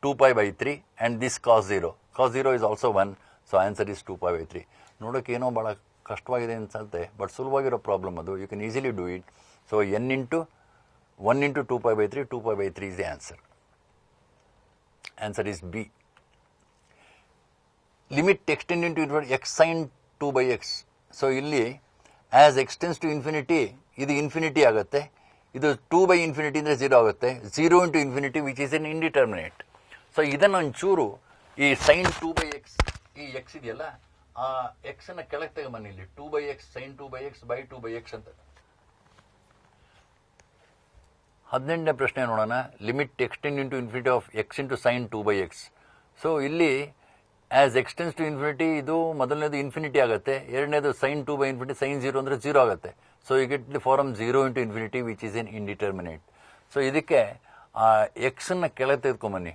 2π/3 and this cos 0. Cos 0 is also 1. So answer is 2π/3. ನೋಡೋಕೆ ಏನೋ ಭಾಳ ಕಷ್ಟವಾಗಿದೆ ಅನ್ಸುತ್ತೆ, ಬಟ್ ಸುಲಭವಾಗಿರೋ ಪ್ರಾಬ್ಲಮ್ ಅದು. You can easily do it. So n into 1 into 2π/3, 2π/3 is the answer. Answer is B. Limit extend into infinity x sin 2/x. So ಇಲ್ಲಿ as x tends to infinity, ಇದು infinity ಆಗುತ್ತೆ, ಇದು 2/infinity ಅಂದರೆ 0 ಆಗುತ್ತೆ. 0 into infinity which is an indeterminate. So ಇದನ್ನು ಒಂಚೂರು ಈ sin 2/x ಈ ಎಕ್ಸ್ ಇದೆಯಲ್ಲ, ಆ ಎಕ್ಸ್ ಅನ್ನ ಕೆಳಗೆ ತಗೊಂಬನ್ನಿ. ಇಲ್ಲಿ 2/x sin 2/x by 2/x ಅಂತ. 18ನೇ ಪ್ರಶ್ನೆ ನೋಡೋಣ. Limit x tend into infinity of X into sign 2/x. So ಇಲ್ಲಿ ಆಸ್ ಎಕ್ಸ್ಟೆನ್ಸ್ ಟು ಇನ್ಫಿನಿಟಿ, ಇದು ಮೊದಲನೇದು ಇನ್ಫಿನಿಟಿ ಆಗುತ್ತೆ, ಎರಡನೇದು ಸೈನ್ 2/∞, ಸೈನ್ 0 ಅಂದರೆ 0 ಆಗುತ್ತೆ. So you get the form 0 into infinity which is an indeterminate. ಸೊ ಇದಕ್ಕೆ ಆ ಎಕ್ಸ್ ಅನ್ನ ಕೆಳಗೆ ತೆಗೆದುಕೊಂಬನ್ನಿ.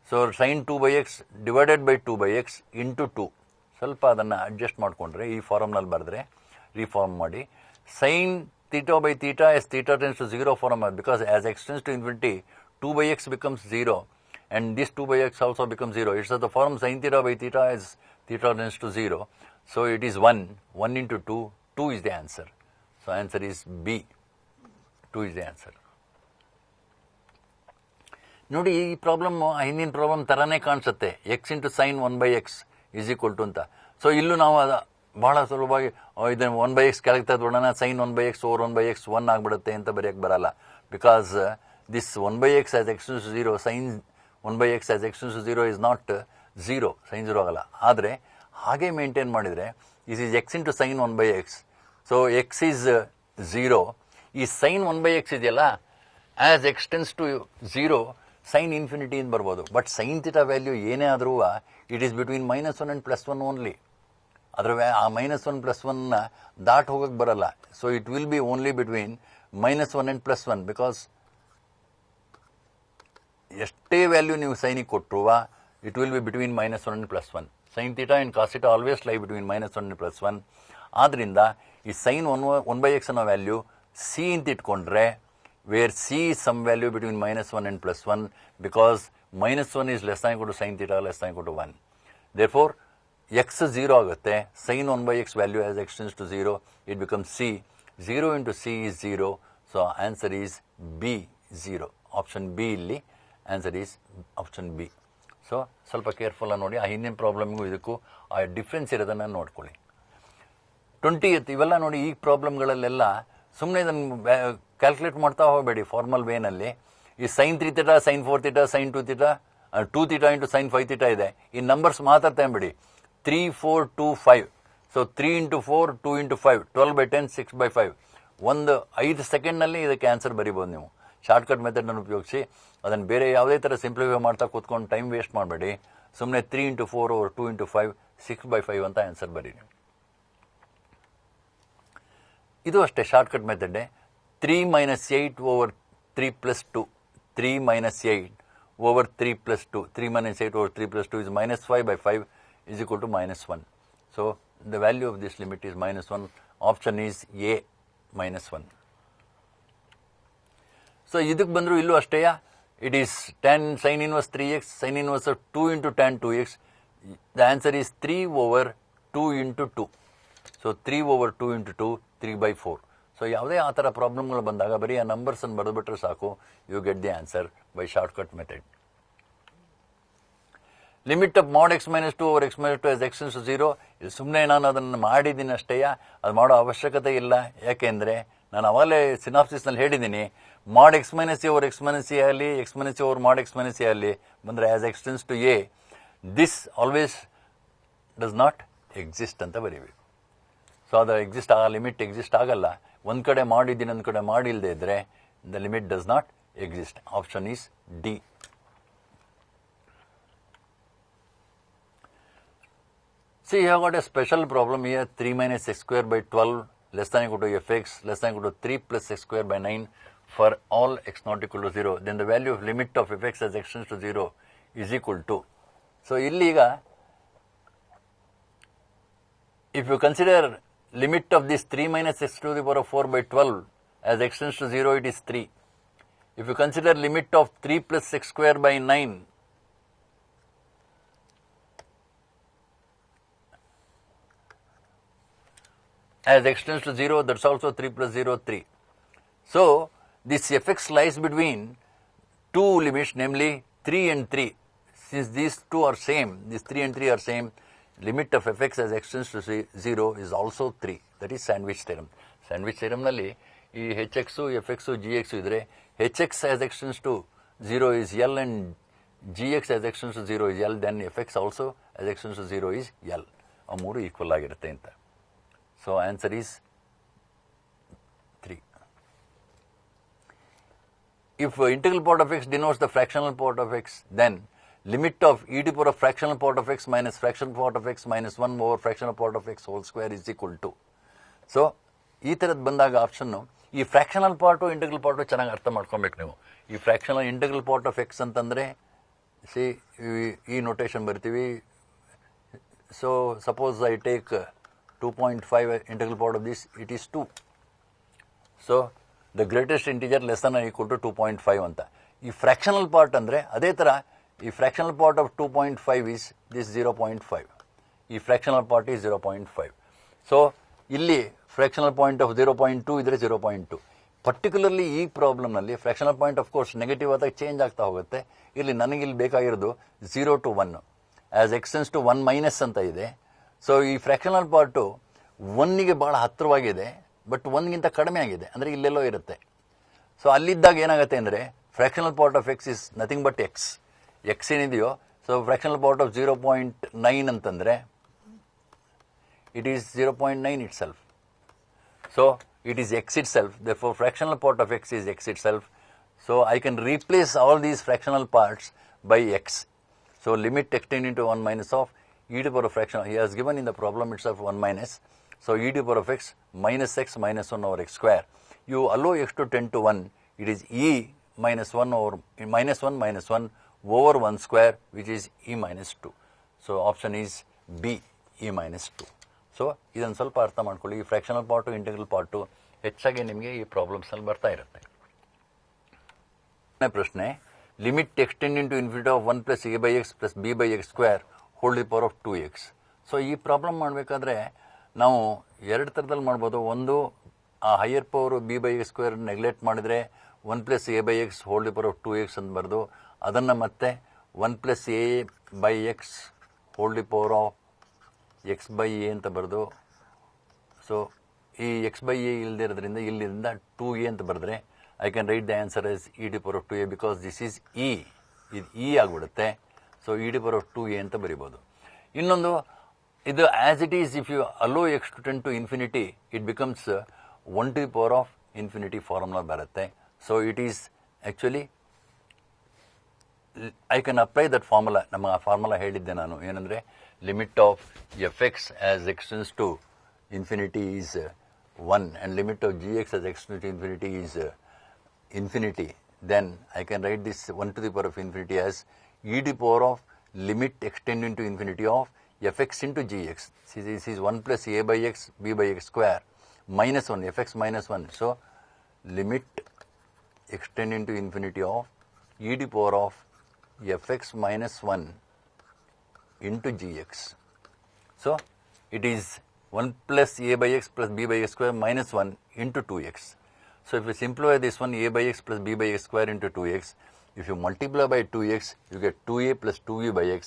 So sine 2/x divided by 2/x into 2. ಸ್ವಲ್ಪ ಅದನ್ನು ಅಡ್ಜಸ್ಟ್ ಮಾಡಿಕೊಂಡ್ರೆ ಈ ಫಾರಮ್ನಲ್ಲಿ ಬರೆದ್ರೆ ರೀಫಾರ್ಮ್ ಮಾಡಿ, sign theta by theta as theta tends to 0 form, because as x tends to infinity 2/x becomes 0 and this 2/x also becomes 0. It's the form sin theta by theta as theta tends to 0. So it is 1 into 2, 2 is the answer. So answer is B, 2 is the answer. ನೋಡಿ, ಈ problem ಹಿಂದಿನ problem ತರಾನೇ ಕಾಣಿಸುತ್ತೆ. X into sine 1/x is equal to ಅಂತ. So ಇಲ್ಲೂ ನಾವು ಬಹಳ ಸುಲಭವಾಗಿ ಇದನ್ನು 1/x ಕೆಳಗೆ ತೆಗೆದುಬಿಡೋಣ, ಸೈನ್ 1/x ಓವರ್ 1/x 1 ಆಗಿಬಿಡುತ್ತೆ ಅಂತ ಬರೆಯೋಕ್ಕೆ ಬರಲ್ಲ. Because this 1/x as x to 0, sine 1/x as x to 0 is not 0, sine 0 ಆಗಲ್ಲ. ಆದರೆ ಹಾಗೆ ಮೇಂಟೈನ್ ಮಾಡಿದರೆ this is x into sine 1/x. So x is 0. ಈ ಸೈನ್ 1/x ಇದೆಯಲ್ಲ, as x tends to 0 sine infinity ಅಂತ ಬರ್ಬೋದು. But sine theta value ಏನೇ ಆದರೂ it is between -1 and +1 only. ಅದರ ಆ -1 +1 ದಾಟ್ ಹೋಗಕ್ಕೆ ಬರಲ್ಲ. So it will be only between -1 and +1, because ಎಷ್ಟೇ ವ್ಯಾಲ್ಯೂ ನೀವು ಸೈನಿಗೆ ಕೊಟ್ಟರು it will be between -1 and +1. Sine theta and cos theta always lie between -1 and +1. ಆದ್ದರಿಂದ ಈ ಸೈನ್ 1/x ಅನ್ನೋ ವ್ಯಾಲ್ಯೂ ಸಿ ಅಂತ ಇಟ್ಕೊಂಡ್ರೆ, where C is some value between -1 and +1, because -1 is less than equal to sin theta less than equal to 1. Therefore, x 0 ಆಗುತ್ತೆ. sin 1/x value as x tends to 0, it becomes c. 0 into c is 0. So answer is B, 0. Option B ಇಲ್ಲಿ answer is option B. So ಸ್ವಲ್ಪ careful ಆಗಿ ನೋಡಿ, ಆ ಹಿಂದಿನ ಪ್ರಾಬ್ಲಮ್ಗೂ ಇದಕ್ಕೂ ಆ difference ಇರೋದನ್ನು ನೋಡ್ಕೊಳ್ಳಿ. 20th ಇವೆಲ್ಲ ನೋಡಿ, ಈ ಪ್ರಾಬ್ಲಮ್ಗಳಲ್ಲೆಲ್ಲ ಸುಮ್ಮನೆ ಇದನ್ನು ಕ್ಯಾಲ್ಕುಲೇಟ್ ಮಾಡ್ತಾ ಹೋಗಬೇಡಿ ಫಾರ್ಮಲ್ ವೇನಲ್ಲಿ. ಈ sine 3 theta, sine 4 theta, sine 2 theta, 2 theta into sine 5 theta ಇದೆ. ಈ ನಂಬರ್ಸ್ ಮಾತ್ರ ತಗೊಂಬಿಡಿ. 3, 4, 2, 5. So 3 into 4, 2 into 5, 12/10, 6/5. ಒಂದು 5 ಸೆಕೆಂಡ್ನಲ್ಲಿ ಇದಕ್ಕೆ ಆನ್ಸರ್ ಬರಿಬೋದು ನೀವು. ಶಾರ್ಟ್ಕಟ್ ಮೆಥಡನ್ನು ಉಪಯೋಗಿಸಿ ಅದನ್ನು ಬೇರೆ ಯಾವುದೇ ಥರ ಸಿಂಪ್ಲಿಫೈ ಮಾಡ್ತಾ ಕೂತ್ಕೊಂಡು ಟೈಮ್ ವೇಸ್ಟ್ ಮಾಡಬೇಡಿ. ಸುಮ್ಮನೆ 3 into 4 over 2 into 5, 6/5 ಅಂತ ಆನ್ಸರ್ ಬರೀರಿ. ಇದು ಅಷ್ಟೇ shortcut method. 3 - 8 over 3 + 2. 3 - 8 over 3 + 2. 3 - 8 over 3 + 2 is -5/5 is equal to -1. So the value of this limit is -1. Option is A, -1. So ಇದಕ್ಕೆ ಬಂದರೂ ಇಲ್ಲೂ ಅಷ್ಟೇ. It is tan sin inverse 3x, sin inverse of 2 into tan 2x. The answer is 3 over 2 into 2. So 3 over 2 into 2, 3/4. So ಯಾವುದೇ ಆ ಥರ ಪ್ರಾಬ್ಲಮ್ಗಳು ಬಂದಾಗ ಬರೀ ಆ ನಂಬರ್ಸನ್ನು ಬರೆದುಬಿಟ್ರೆ ಸಾಕು, you get the answer by shortcut method. Limit of mod x - 2 over x - 2 as x tends to 0. ಇದು ಸುಮ್ಮನೆ ನಾನು ಅದನ್ನು ಮಾಡಿದ್ದೀನಿ ಅಷ್ಟೇ, ಅದು ಮಾಡೋ ಅವಶ್ಯಕತೆ ಇಲ್ಲ. ಯಾಕೆಂದರೆ ನಾನು ಅವಾಗಲೇ ಸಿನಾಪ್ಸಿಸ್ನಲ್ಲಿ ಹೇಳಿದ್ದೀನಿ, mod x - a over x - a ಆಗಲಿ, x - a over mod x - a ಆಗಲಿ ಬಂದರೆ as x tends to a, this always does not exist ಅಂತ ಬರೀಬೇಕು. ಸೊ ಅದು ಎಕ್ಸಿಸ್ಟ್ ಆ ಲಿಮಿಟ್ ಎಕ್ಸಿಸ್ಟ್ ಆಗಲ್ಲ. ಒಂದು ಕಡೆ ಮಾಡಿದ್ದೀನಿ, ಒಂದು ಕಡೆ ಮಾಡಿಲ್ಲದೆ ಇದ್ದರೆ the limit does not exist. Option is D. See, you have got a special problem here. 3 - x²/12 less than equal to fx less than equal to 3 + x²/9 for all x not equal to 0. Then the value of limit of fx as x tends to 0 is equal to. So illೀಗ if you consider limit of this 3 - x⁴/12 as x tends to 0, it is 3. If you consider limit of 3 + x²/9 as x tends to 0, that's also 3 + 0, 3. So this fx lies between two limits, namely 3 and 3. Since these two are same, these 3 and 3 are same, limit of fx as x tends to 0 is also 3. That is sandwich theorem. Sandwich theorem ನಲ್ಲಿ ಈ hx, fx, gx ಇದ್ರೆ hx as x tends to 0 is L and gx as x tends to 0 is L, then fx also as x tends to 0 is L. ಆ ಮೂರು equal ಆಗಿರುತ್ತೆ ಅಂತ. So answer is 3. If integral part of x denotes the fractional part of x, then limit of e to the power of fractional part of x minus fractional part of x minus 1 over fractional part of x whole square is equal to. So ಈ ಥರದ್ದು ಬಂದಾಗ option ಈ fractional part integral part ಚೆನ್ನಾಗಿ ಅರ್ಥ ಮಾಡ್ಕೊಬೇಕು ನೀವು. ಈ fractional integral part of X ಅಂತಂದರೆ ಈ ನೊಟೇಷನ್ ಬರ್ತೀವಿ. So suppose I take 2.5 integral part of this, it is 2. So the greatest integer less than or equal to 2.5 ಅಂತ. ಈ ಫ್ರ್ಯಾಕ್ಷನಲ್ ಪಾರ್ಟ್ ಅಂದರೆ ಅದೇ ಥರ ಈ fractional part of 2.5 is this 0.5. ಈ ಫ್ರ್ಯಾಕ್ಷನಲ್ ಪಾರ್ಟ್ is 0.5. ಸೊ ಇಲ್ಲಿ fractional point of 0.2 ಇದ್ರೆ 0.2. Particularly ಈ ಪ್ರಾಬ್ಲಮ್ನಲ್ಲಿ fractional point of course negative ಆದಾಗ ಚೇಂಜ್ ಆಗ್ತಾ ಹೋಗುತ್ತೆ. ಇಲ್ಲಿ ನನಗಿಲ್ಲಿ ಬೇಕಾಗಿರೋದು 0 to 1 as x tends to 1 minus ಅಂತ ಇದೆ. ಸೊ ಈ ಫ್ರ್ಯಾಕ್ಷನಲ್ ಪಾರ್ಟು 1ಗೆ ಭಾಳ ಹತ್ತಿರವಾಗಿದೆ, ಬಟ್ 1ಗಿಂತ ಕಡಿಮೆ ಆಗಿದೆ, ಅಂದರೆ ಇಲ್ಲೆಲ್ಲೋ ಇರುತ್ತೆ. ಸೊ ಅಲ್ಲಿದ್ದಾಗ ಏನಾಗುತ್ತೆ ಅಂದರೆ fractional part of X is nothing but X. X ಏನಿದೆಯೋ, ಸೊ ಫ್ರ್ಯಾಕ್ಷನಲ್ ಪಾರ್ಟ್ ಆಫ್ 0.9 ಅಂತಂದರೆ it is 0.9 itself. So it is x itself. Therefore fractional part of x is x itself. So I can replace all these fractional parts by x. So limit extending to 1 minus of e to the power of fractional. He has given in the problem itself 1 minus. So e to the power of x minus x minus 1 over x square. You allow x to tend to 1. It is e minus 1 over minus 1 over 1 square, which is e minus 2. So option is B, e minus 2. So ಇದನ್ನು ಸ್ವಲ್ಪ ಅರ್ಥ ಮಾಡ್ಕೊಳ್ಳಿ. ಈ fractional part integral part ಹೆಚ್ಚಾಗಿ ನಿಮಗೆ ಈ ಪ್ರಾಬ್ಲಮ್ಸ್ನಲ್ಲಿ ಬರ್ತಾ ಇರುತ್ತೆ. ಪ್ರಶ್ನೆ, limit extending to infinity of 1 plus a by x plus b by x square whole the power of 2x. So ಈ ಪ್ರಾಬ್ಲಮ್ ಮಾಡಬೇಕಾದ್ರೆ ನಾವು ಎರಡು ಥರದಲ್ಲಿ ಮಾಡ್ಬೋದು. ಒಂದು, ಆ higher power b by x square neglect ಮಾಡಿದರೆ 1 plus a by x whole the power of 2x ಅಂತ ಬರೆದು ಅದನ್ನು ಮತ್ತೆ 1 plus a by x whole the power of x by a ಅಂತ ಬರೆದು, ಸೊ ಈ ಎಕ್ಸ್ ಬೈ ಎ ಇಲ್ಲದೆ ಇರೋದ್ರಿಂದ ಇಲ್ಲಿಂದ 2a ಅಂತ ಬರೆದ್ರೆ I can write the answer as e the power of 2a because this is e, ಇದು e ಆಗಿಬಿಡುತ್ತೆ. So e the power of 2a ಅಂತ ಬರಿಬೋದು. ಇನ್ನೊಂದು, ಇದು as it is if you allow x to tend to infinity it becomes 1 to the power of infinity formula ಬರುತ್ತೆ. So it is actually I can apply that formula. ನಮ್ಮ ಆ formula ಹೇಳಿದ್ದೆ ನಾನು, ಏನಂದರೆ limit of fx as x tends to infinity is 1 and limit of gx as x tends to infinity is infinity, then I can write this 1 to the power of infinity as e to the power of limit extending to infinity of fx into gx. See, this is 1 plus a by x b by x square minus 1, fx minus 1. So limit extending to infinity of e to the power of fx minus 1 into gx. So it is 1 plus a by x plus b by x square minus 1 into 2x. So if you simplify this one, a by x plus b by x square into 2x, if you multiply by 2x, you get 2a plus 2b by x.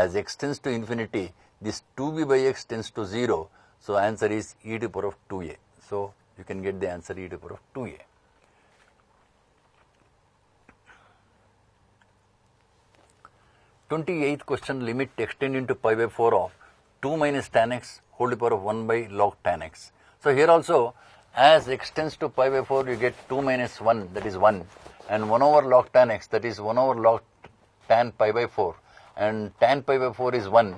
As x tends to infinity, this 2b by x tends to 0. So answer is e to the power of 2a. So you can get the answer e to the power of 2a. 28th question, limit extending to pi by 4 of 2 minus tan x whole to the power of 1 by log tan x. So here also, as x tends to pi by 4, you get 2 minus 1, that is 1, and 1 over log tan x, that is 1 over log tan pi by 4, and tan pi by 4 is 1,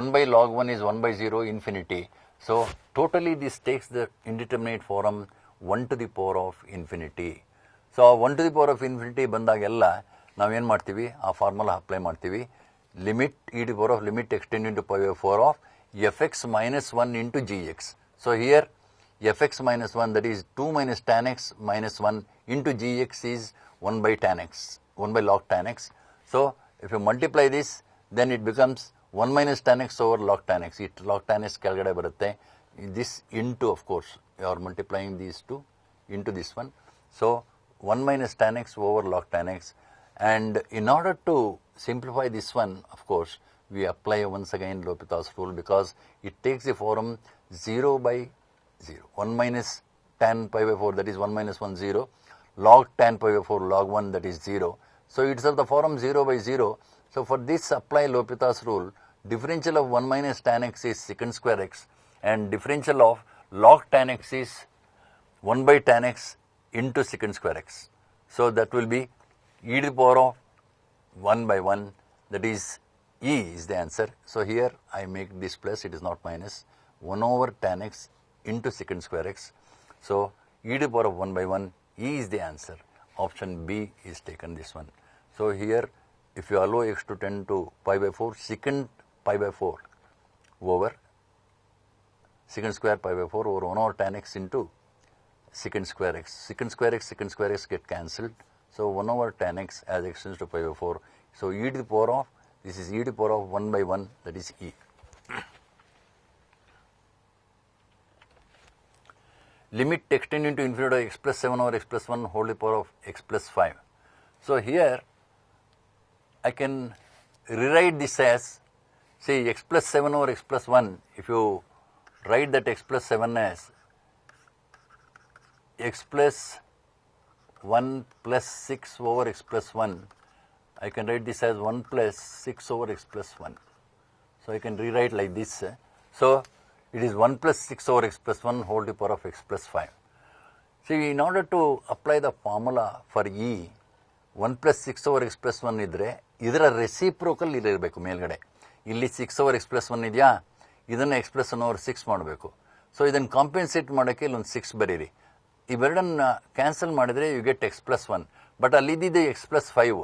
1 by log 1 is 1 by 0, infinity. So totally this takes the indeterminate form 1 to the power of infinity. So 1 to the power of infinity ಬಂದಾಗೆಲ್ಲ ನಾವೇನು ಮಾಡ್ತೀವಿ, ಆ formula apply ಮಾಡ್ತೀವಿ. Limit e to power of limit extending to pi by 4 of fx minus 1 into gx. So here fx minus 1, that is 2 minus tan x minus 1 into gx is 1 by tan x, 1 by log tan x. So if you multiply this, then it becomes 1 minus tan x over log tan x. It log tan x ಕೆಳಗಡೆ ಬರುತ್ತೆ. This into, of course, you are multiplying these two into this one. So 1 minus tan x over log tan x. And in order to simplify this one, of course, we apply once again L'Hopital's rule because it takes the form 0 by 0. 1 minus tan pi by 4, that is 1 minus 1, 0. Log tan pi by 4, log 1, that is 0. So it's of the form 0 by 0. So for this, apply L'Hopital's rule differential of 1 minus tan x is secant square x, and differential of log tan x is 1 by tan x into secant square x. So that will be e to the power of 1 by 1, that is e is the answer. So here I make this plus, it is not minus, 1 over tan x into secant square x. So e to the power of 1 by 1, e is the answer. Option B is taken, this one. So here if you allow x to tend to pi by 4, secant pi by 4 over secant square pi by 4 over 1 over tan x into secant square x. Secant square x get cancelled. So 1 over tan x as x tends to pi by 4. So e to the power of, this is e to the power of 1 by 1, that is e. Limit extending to infinity of x plus 7 over x plus 1 whole to the power of x plus 5. So here I can rewrite this as, say, x plus 7 over x plus 1. If you write that x plus 7 as x plus 1 plus 6 over x plus 1, I can write this as 1 plus 6 over x plus 1. So I can rewrite like this. So it is 1 plus 6 over x plus 1 whole to the power of x plus 5. See, in order to apply the formula for e, 1 plus 6 over x plus 1 ಇದ್ರೆ ಇದರ reciprocal ಇರಬೇಕು ಮೇಲ್ಗಡೆ. ಇಲ್ಲಿ 6 over x plus 1 ಇದೆಯಾ, ಇದನ್ನು x plus 1 over 6 ಮಾಡಬೇಕು. So ಇದನ್ನು compensate ಮಾಡೋಕ್ಕೆ ಇಲ್ಲೊಂದು 6 ಬರೀರಿ. ಇವೆರಡನ್ನು ಕ್ಯಾನ್ಸಲ್ ಮಾಡಿದರೆ you get x plus 1, but ಅಲ್ಲಿದ್ದಿದೆ x plus 5.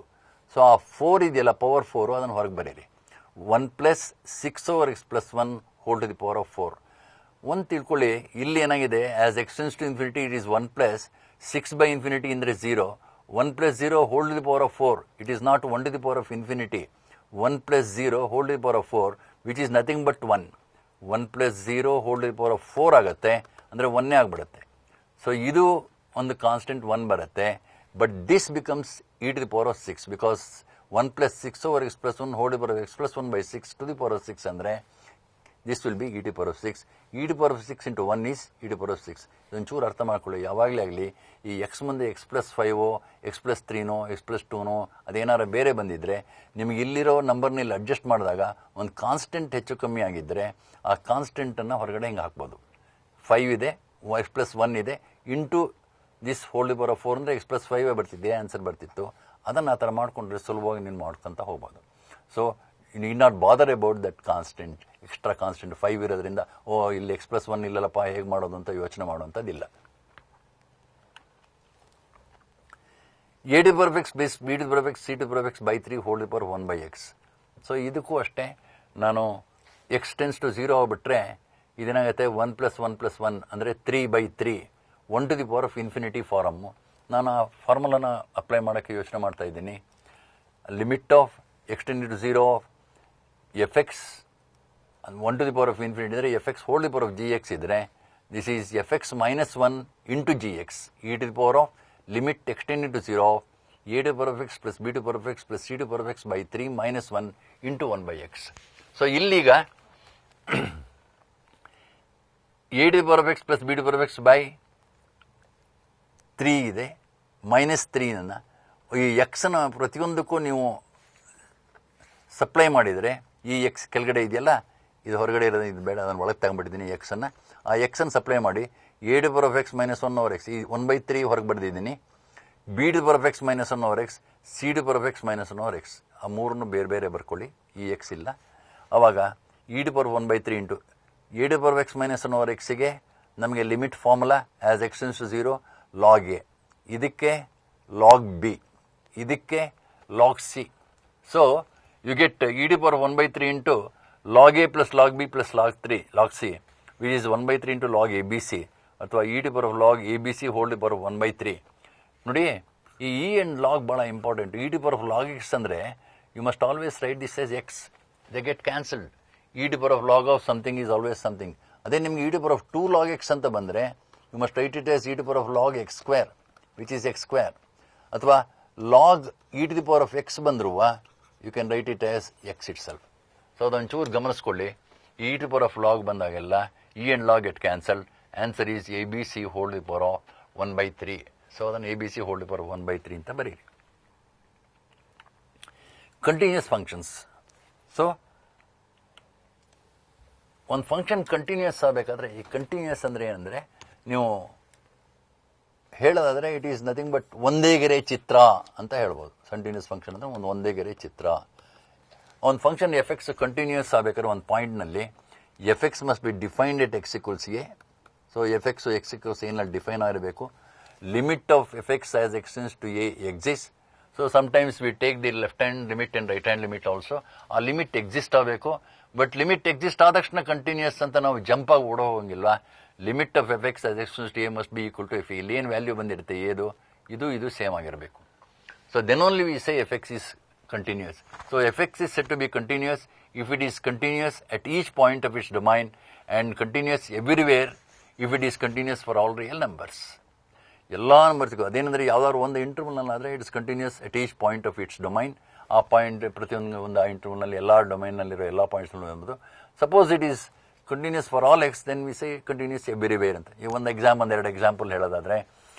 ಸೊ ಆ 4 ಇದೆಯಲ್ಲ, ಪವರ್ 4, ಅದನ್ನು ಹೊರಗೆ ಬರೀರಿ. 1 plus 6 over x plus 1 whole to the power of 4. ಒಂದು ತಿಳ್ಕೊಳ್ಳಿ, ಇಲ್ಲಿ ಏನಾಗಿದೆ, as x tends to infinity it is 1 plus 6 by infinity ಅಂದರೆ 0. 1 plus 0 whole to the power of 4. It is not 1 to the power of infinity. 1 plus 0 whole to the power of 4, which is nothing but 1. 1 plus 0 whole to the power of 4 ಆಗುತ್ತೆ, ಅಂದರೆ 1 ಆಗಿಬಿಡುತ್ತೆ. So ಇದು ಒಂದು constant 1 ಬರುತ್ತೆ. But this becomes e to the power of 6, because 1 plus 6 over x plus 1 whole to the power of x plus 1 by 6 to the power of 6 ಅಂದರೆ this will be e to the power of 6. e to the power of 6 into 1 is e to the power of 6. ಇದೊಂಚೂರು ಅರ್ಥ ಮಾಡ್ಕೊಳ್ಳಿ. ಯಾವಾಗಲೇ ಆಗಲಿ ಈ X ಮುಂದೆ X plus 5 X plus 3 X plus 2 ಅದೇನಾರ ಬೇರೆ ಬಂದಿದ್ದರೆ ನಿಮಗೆ ಇಲ್ಲಿರೋ ನಂಬರ್ನ ಇಲ್ಲಿ ಅಡ್ಜಸ್ಟ್ ಮಾಡಿದಾಗ ಒಂದು ಕಾನ್ಸ್ಟೆಂಟ್ ಹೆಚ್ಚು ಕಮ್ಮಿ ಆಗಿದ್ದರೆ ಆ ಕಾನ್ಸ್ಟೆಂಟನ್ನು ಹೊರಗಡೆ ಹಿಂಗೆ ಹಾಕ್ಬೋದು. 5 ಇದೆ, ಎಕ್ಸ್ ಪ್ಲಸ್ 1 ಇದೆ, into this whole to power of 4 ಅಂದರೆ ಎಕ್ಸ್ ಪ್ಲಸ್ 5 ಬರ್ತಿದ್ದೆ, ಆನ್ಸರ್ ಬರ್ತಿತ್ತು. ಅದನ್ನು ಆ ಥರ ಮಾಡಿಕೊಂಡ್ರೆ ಸುಲಭವಾಗಿ ನೀನು ಮಾಡ್ಕೊತ ಹೋಗ್ಬೋದು. So you need not bother about that constant, extra constant 5 ಇರೋದ್ರಿಂದ ಇಲ್ಲಿ ಎಕ್ಸ್ ಪ್ಲಸ್ 1 ಇಲ್ಲಲ್ಲಪ್ಪ ಹೇಗೆ ಮಾಡೋದು ಅಂತ ಯೋಚನೆ ಮಾಡುವಂಥದ್ದಿಲ್ಲ. a to the power of x plus b to the power of x c to the power of x by 3 whole to the power of 1 by x. So ಇದಕ್ಕೂ ಅಷ್ಟೇ, ನಾನು X tends to 0 ಆಗಿಬಿಟ್ರೆ ಇದೇನಾಗುತ್ತೆ 1 plus 1 plus 1 ಅಂದರೆ 3 by 3 1 to the power of infinity form. ನಾನು ಆ ಫಾರ್ಮುಲಾನ apply ಮಾಡೋಕ್ಕೆ ಯೋಚನೆ ಮಾಡ್ತಾ ಇದ್ದೀನಿ. Limit of x tended to 0 of f x 1 to the power of infinity ಅಂದರೆ f x whole to the power of g x ಇದ್ದರೆ this is f x minus 1 into g x e to the power of limit x tended to 0 of a to the power of x plus b to the power of x plus c to the power of x by 3 minus 1 into 1 by x. So ಇಲ್ಲೀಗ a to the power of x plus b to the power of x by 3 ಇದೆ, minus 3 ಈ ಎಕ್ಸನ್ನು ಪ್ರತಿಯೊಂದಕ್ಕೂ ನೀವು supply ಮಾಡಿದರೆ ಈ X ಕೆಳಗಡೆ ಇದೆಯಲ್ಲ, ಇದು ಹೊರಗಡೆ ಇರೋದು, ಇದು ಬೇಡ, ಅದನ್ನು ಒಳಗೆ ತಗೊಂಡ್ಬಿಟ್ಟಿದ್ದೀನಿ ಎಕ್ಸನ್ನು. ಆ ಎಕ್ಸನ್ನು ಸಪ್ಲೈ ಮಾಡಿ a to the power of x minus 1 over x, ಈ 1/3 ಹೊರಗೆ ಬರೆದಿದ್ದೀನಿ. b to the power of x minus 1 over x, c to the power of x minus 1 over x, ಆ ಮೂರನ್ನು ಬೇರೆ ಬೇರೆ ಬರ್ಕೊಳ್ಳಿ, ಈ ಎಕ್ಸ್ ಇಲ್ಲ. ಆವಾಗ e to the power of 1/3 into a to the power of x minus 1 over xಗೆ ನಮಗೆ limit formula as x tends to 0 log a, ಇದಕ್ಕೆ ಲಾಗ್ ಬಿ, ಇದಕ್ಕೆ log c. So you get e to the power of 1/3 into log a plus log b plus log c which is 1/3 into log a b c, ಅಥವಾ e to the power of log a b c whole to the power of 1/3. ನೋಡಿ, ಈ e and log ಭಾಳ important. e to the power of log x ಅಂದರೆ you must always write this as x, they get cancelled. e to the power of log of something is always something. ಅದೇ ನಿಮಗೆ e to the power of 2 log x ಅಂತ ಬಂದರೆ you must write it as e to the power of log x square which is x square. ಅಥವಾ log e to the power of x ಬಂದರೂ you can write it as x itself. So ಅದೊಂಚೂರು ಗಮನಿಸ್ಕೊಳ್ಳಿ, e to the power of log ಬಂದಾಗೆಲ್ಲ e and log get cancelled. Answer is a b c whole to the power of 1/3. So ಅದನ್ನು a b c whole to the power of 1/3 ಅಂತ ಬರೀರಿ. Continuous functions. So ಒಂದು function continuous ಆಗಬೇಕಾದ್ರೆ ಈ continuous ಅಂದರೆ ಏನಂದರೆ ನೀವು ಹೇಳೋದಾದರೆ ಇಟ್ ಈಸ್ ನಥಿಂಗ್ ಬಟ್ ಒಂದೇ ಗೆರೆ ಚಿತ್ರ ಅಂತ ಹೇಳ್ಬೋದು. ಕಂಟಿನ್ಯೂಸ್ ಫಂಕ್ಷನ್ ಅಂದರೆ ಒಂದೇ ಗೆರೆ ಚಿತ್ರ. ಒಂದು ಫಂಕ್ಷನ್ ಎಫ್ ಎಕ್ಸ್ ಕಂಟಿನ್ಯೂಸ್ ಆಗಬೇಕಾದ್ರೆ ಒಂದು ಪಾಯಿಂಟ್ನಲ್ಲಿ f x must be defined at x equals a. So f x x equals ಏನಲ್ಲಿ ಡಿಫೈನ್ ಆಗಿರಬೇಕು. Limit of f x as x tends to a exist. So sometimes we take the left hand limit and right hand limit also. ಆ limit exist ಆಗಬೇಕು. But limit exist ಆದ ತಕ್ಷಣ continuous ಅಂತ ನಾವು jump ಆಗಿ ಓಡೋ ಹೋಗಿಲ್ವಾ. Limit of f x as x tends to a must be equal to f. ಇಲ್ಲಿ ಏನು ವ್ಯಾಲ್ಯೂ ಬಂದಿರುತ್ತೆ ಏದು ಇದು ಸೇಮ್ ಆಗಿರಬೇಕು. So then only we say f x is continuous. So fx is said to be continuous if it is continuous at each point of its domain and continuous everywhere if it is continuous for all real numbers. ಎಲ್ಲ ನಂಬರ್ಸ್ಗೂ ಅದೇನೆಂದರೆ ಯಾವ್ದಾದ್ರು ಒಂದು ಇಂಟರ್ವಲ್ನಲ್ಲಾದರೆ it's continuous at each point of its domain. ಆ point ಪ್ರತಿಯೊಂದು ಆ ಇಂಟರ್ವಲ್ನಲ್ಲಿ ಎಲ್ಲ ಡೊಮೈನ್ನಲ್ಲಿರೋ ಎಲ್ಲ ಪಾಯಿಂಟ್ಸ್ಗಳು ಎಂಬುದು. Suppose it is continuous for all x then we say continuous everywhere ಅಂತ. ಈ ಒಂದು ಒಂದೆರಡು ಎಕ್ಸಾಂಪಲ್ ಹೇಳೋದಾದರೆ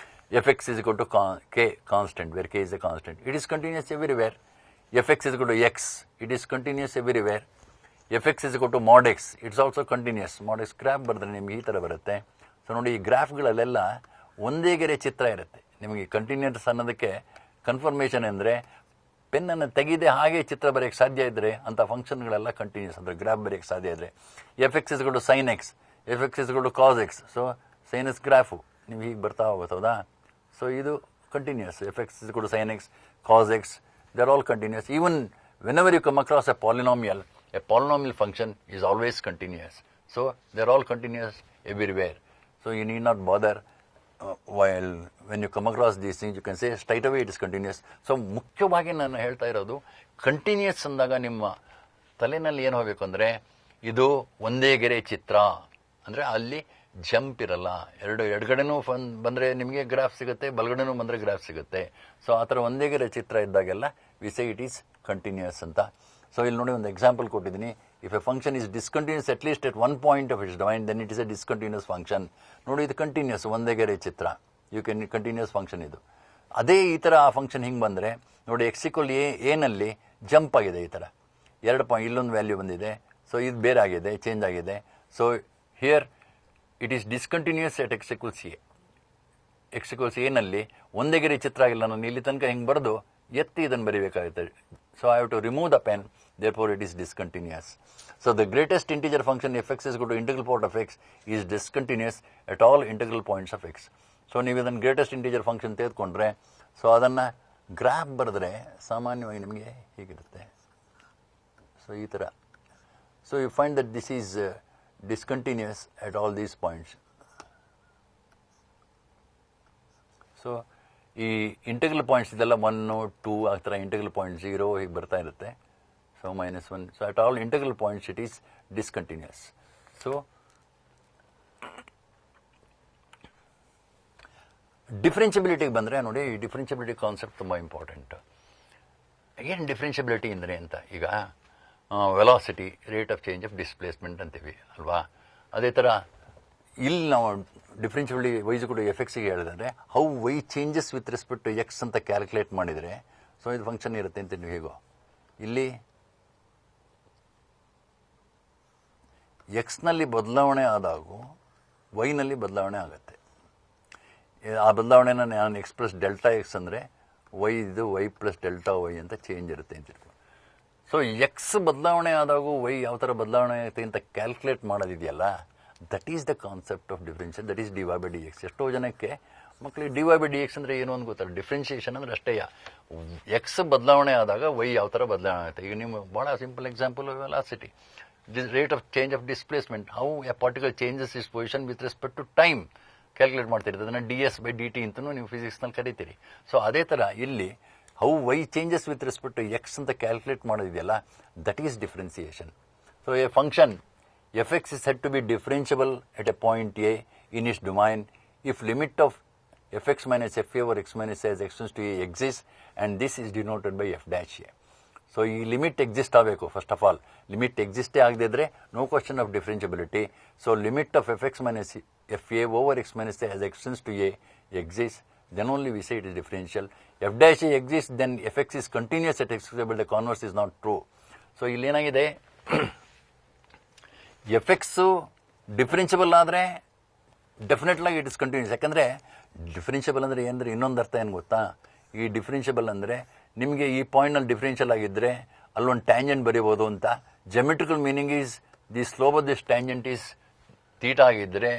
f x is equal to k constant where k is a constant. It is continuous everywhere. fx is equal to x, it is continuous everywhere. fx is equal to mod x, it's also continuous. mod x graph ಬರೆದ್ರೆ ನಿಮಗೆ ಈ ಥರ ಬರುತ್ತೆ. So ನೋಡಿ, ಈ ಗ್ರಾಫ್ಗಳಲ್ಲೆಲ್ಲ ಒಂದೇ ಗೆರೆ ಚಿತ್ರ ಇರುತ್ತೆ. ನಿಮಗೆ ಕಂಟಿನ್ಯೂಸ್ ಅನ್ನೋದಕ್ಕೆ ಕನ್ಫರ್ಮೇಷನ್ ಅಂದರೆ ಪೆನ್ನನ್ನು ತೆಗೆದೇ ಹಾಗೆ ಚಿತ್ರ ಬರೆಯೋಕ್ಕೆ ಸಾಧ್ಯ ಇದ್ದರೆ ಅಂಥ ಫಂಕ್ಷನ್ಗಳೆಲ್ಲ ಕಂಟಿನ್ಯೂಸ್ ಅಂದರೆ ಗ್ರಾಫ್ ಬರೆಯೋಕ್ಕೆ ಸಾಧ್ಯ ಇದ್ದರೆ. fx is equal to sin x, fx is equal to cos x. So sinus graph ನೀವು ಹೀಗೆ ಬರ್ತಾ ಹೋಗುತ್ತೌದಾ. ಸೊ ಇದು continuous. fx is equal to sin x, cos x, they are all continuous. Even whenever you come across a polynomial function is always continuous. So they are all continuous everywhere. So you need not bother while when you come across these things you can say straight away it is continuous. So ಮುಖ್ಯವಾಗಿ ನಾನು ಹೇಳ್ತಾ ಇರೋದು continuous ಅಂದಾಗ ನಿಮ್ಮ ತಲೆನಲ್ಲಿ ಏನು ಹೋಗಬೇಕು ಅಂದರೆ ಇದು ಒಂದೇ ಗೆರೆ ಚಿತ್ರ ಅಂದರೆ ಅಲ್ಲಿ ಜಂಪ್ ಇರಲ್ಲ. ಎಡಗಡೆನೂ ಬಂದರೆ ನಿಮಗೆ ಗ್ರಾಫ್ ಸಿಗುತ್ತೆ, ಬಲಗಡೆನೂ ಬಂದರೆ ಗ್ರಾಫ್ ಸಿಗುತ್ತೆ. ಸೊ ಆ ಥರ ಒಂದೇ ಗೆರೆ ಚಿತ್ರ ಇದ್ದಾಗೆಲ್ಲ we say it is continuous ಅಂತ. ಸೊ ಇಲ್ಲಿ ನೋಡಿ ಒಂದು ಎಕ್ಸಾಂಪಲ್ ಕೊಟ್ಟಿದ್ದೀನಿ. If a function is discontinuous at least at one point of its domain then it is a discontinuous function. ನೋಡಿ, ಇದು ಕಂಟಿನ್ಯೂಸ್ ಒಂದೇ ಗೆರೆ ಚಿತ್ರ. ಯು ಕ್ಯಾನ್ ಕಂಟಿನ್ಯೂಸ್ ಫಂಕ್ಷನ್ ಇದು. ಅದೇ ಈ ಥರ ಆ ಫಂಕ್ಷನ್ ಹಿಂಗೆ ಬಂದರೆ ನೋಡಿ, ಎಕ್ಸ್ ಈಕ್ವಲ್ ಎನಲ್ಲಿ ಜಂಪ್ ಆಗಿದೆ ಈ ಥರ 2 ಪಾಯಿಂಟ್, ಇಲ್ಲೊಂದು ವ್ಯಾಲ್ಯೂ ಬಂದಿದೆ. ಸೊ ಇದು ಬೇರೆ ಆಗಿದೆ, ಚೇಂಜ್ ಆಗಿದೆ. So here it is discontinuous at x equals a. X equals ಎನಲ್ಲಿ ಒಂದೇ ಗೆರೆ ಚಿತ್ರ ಆಗಿಲ್ಲ. ನಾನು ಇಲ್ಲಿ ತನಕ ಹಿಂಗೆ ಬರೆದು ಎತ್ತಿ ಇದನ್ನು ಬರೀಬೇಕಾಗುತ್ತೆ. So I have to remove the pen, therefore it is discontinuous. So the greatest integer function fx is equal to integral part of x is discontinuous at all integral points of x. So ನೀವು ಇದನ್ನು greatest integer function ತೆಗೆದುಕೊಂಡ್ರೆ so ಅದನ್ನು graph ಬರೆದ್ರೆ ಸಾಮಾನ್ಯವಾಗಿ ನಿಮಗೆ ಹೀಗಿರುತ್ತೆ. So ಈ ಥರ. So you find that this is discontinuous at all these points. So ಈ ಇಂಟೆಗ್ರಲ್ ಪಾಯಿಂಟ್ಸ್ ಇದೆಲ್ಲ 1, 2 ಆ ಥರ ಇಂಟೆಗ್ರಲ್ ಪಾಯಿಂಟ್ 0 ಹೀಗೆ ಬರ್ತಾ ಇರುತ್ತೆ. So -1. So at all integral points it is discontinuous. So ಡಿಫ್ರೆನ್ಷಿಯಬಿಲಿಟಿಗೆ ಬಂದರೆ ನೋಡಿ, ಈ ಡಿಫ್ರೆನ್ಷಿಯಬಿಲಿಟಿ ಕಾನ್ಸೆಪ್ಟ್ ತುಂಬ ಇಂಪಾರ್ಟೆಂಟ್. ಏನು ಡಿಫ್ರೆನ್ಷಿಯಬಿಲಿಟಿ ಅಂದರೆ ಅಂತ, ಈಗ velocity, rate of change of displacement ಅಂತೀವಿ ಅಲ್ವಾ. ಅದೇ ಥರ ಇಲ್ಲಿ ನಾವು ಡಿಫ್ರೆನ್ಷಿಯಬಿಲಿಟಿ ವೈಸ್ ಕೂಡ ಎಫ್ ಎಕ್ಸಿಗೆ ಹೇಳಿದ್ರೆ how y changes with respect to x ಅಂತ ಕ್ಯಾಲ್ಕುಲೇಟ್ ಮಾಡಿದರೆ ಸೊ ಇದು ಫಂಕ್ಷನ್ ಇರುತ್ತೆ ಅಂತ ನೀವು ಹೇಗೋ ಇಲ್ಲಿ ಎಕ್ಸ್ನಲ್ಲಿ ಬದಲಾವಣೆ ಆದಾಗೂ ವೈನಲ್ಲಿ ಬದಲಾವಣೆ ಆಗುತ್ತೆ. ಆ ಬದಲಾವಣೆನ ನಾನು ಎಕ್ಸ್ಪ್ರೆಸ್ ಡೆಲ್ಟಾ ಎಕ್ಸ್ ಅಂದರೆ ವೈ ಇದು ವೈ ಪ್ಲಸ್ ಡೆಲ್ಟಾ ವೈ ಅಂತ ಚೇಂಜ್ ಇರುತ್ತೆ ಅಂತಿರ್ತೀವಿ. ಸೊ ಎಕ್ಸ್ ಬದಲಾವಣೆ ಆದಾಗೂ ವೈ ಯಾವ ಥರ ಬದಲಾವಣೆ ಆಗುತ್ತೆ ಅಂತ ಕ್ಯಾಲ್ಕುಲೇಟ್ ಮಾಡೋದಿದೆಯಲ್ಲ, that is the concept of differential, that is d y by d x. ಎಷ್ಟೋ ಜನಕ್ಕೆ ಮಕ್ಕಳಿಗೆ d y by d x ಅಂದರೆ ಏನು ಅಂತ ಗೊತ್ತಲ್ಲ. ಡಿಫ್ರೆನ್ಷಿಯೇಷನ್ ಅಂದರೆ ಅಷ್ಟೇ, ಎಕ್ಸ್ ಬದಲಾವಣೆ ಆದಾಗ ವೈ ಯಾವ ಥರ ಬದಲಾವಣೆ ಆಗುತ್ತೆ. ಈಗ ನೀವು ಭಾಳ simple example velocity, rate of change of displacement, how a particle changes is position with respect to time calculate ಮಾಡ್ತಿರ್ತೀವಿ. ಅದನ್ನು D S by D T ಅಂತಲೂ ನೀವು ಫಿಸಿಕ್ಸ್ನಲ್ಲಿ ಕರಿತೀರಿ. ಸೊ ಅದೇ ಥರ ಇಲ್ಲಿ how y changes with respect to x ಅಂತ ಕ್ಯಾಲ್ಕುಲೇಟ್ ಮಾಡೋದಿದೆಯಲ್ಲ, that is differentiation. So a function fx is said to be differentiable at a point a in its domain if limit of fx minus fa over x minus a as x tends to a exists, and this is denoted by f dash a. So ಈ limit exist ಆಗಬೇಕು. First of all limit ಎಕ್ಸಿಸ್ಟೇ ಆಗದಿದ್ರೆ no question of differentiability. So limit of f x minus f a over x minus a as x tends to a exist, then only we say it is differential. F dash a exists, then fx is continuous at x, but the converse is not true. So ಇಲ್ಲಿ ಏನಾಗಿದೆ, F X differentiable ಆದರೆ ಡೆಫಿನೆಟ್ಲಾಗಿ it is continuous. ಯಾಕಂದರೆ differentiable ಅಂದರೆ ಏನಂದರೆ ಇನ್ನೊಂದು ಅರ್ಥ ಏನು ಗೊತ್ತಾ, ಈ ಡಿಫರೆನ್ಷಿಯಬಲ್ ಅಂದರೆ ನಿಮಗೆ ಈ ಪಾಯಿಂಟ್ನಲ್ಲಿ ಡಿಫರೆನ್ಷಿಯಲ್ ಆಗಿದ್ದರೆ ಅಲ್ಲೊಂದು ಟ್ಯಾಂಜೆಂಟ್ ಬರೀಬೋದು ಅಂತ. Geometrical meaning is the slope of this tangent is theta ಆಗಿದ್ದರೆ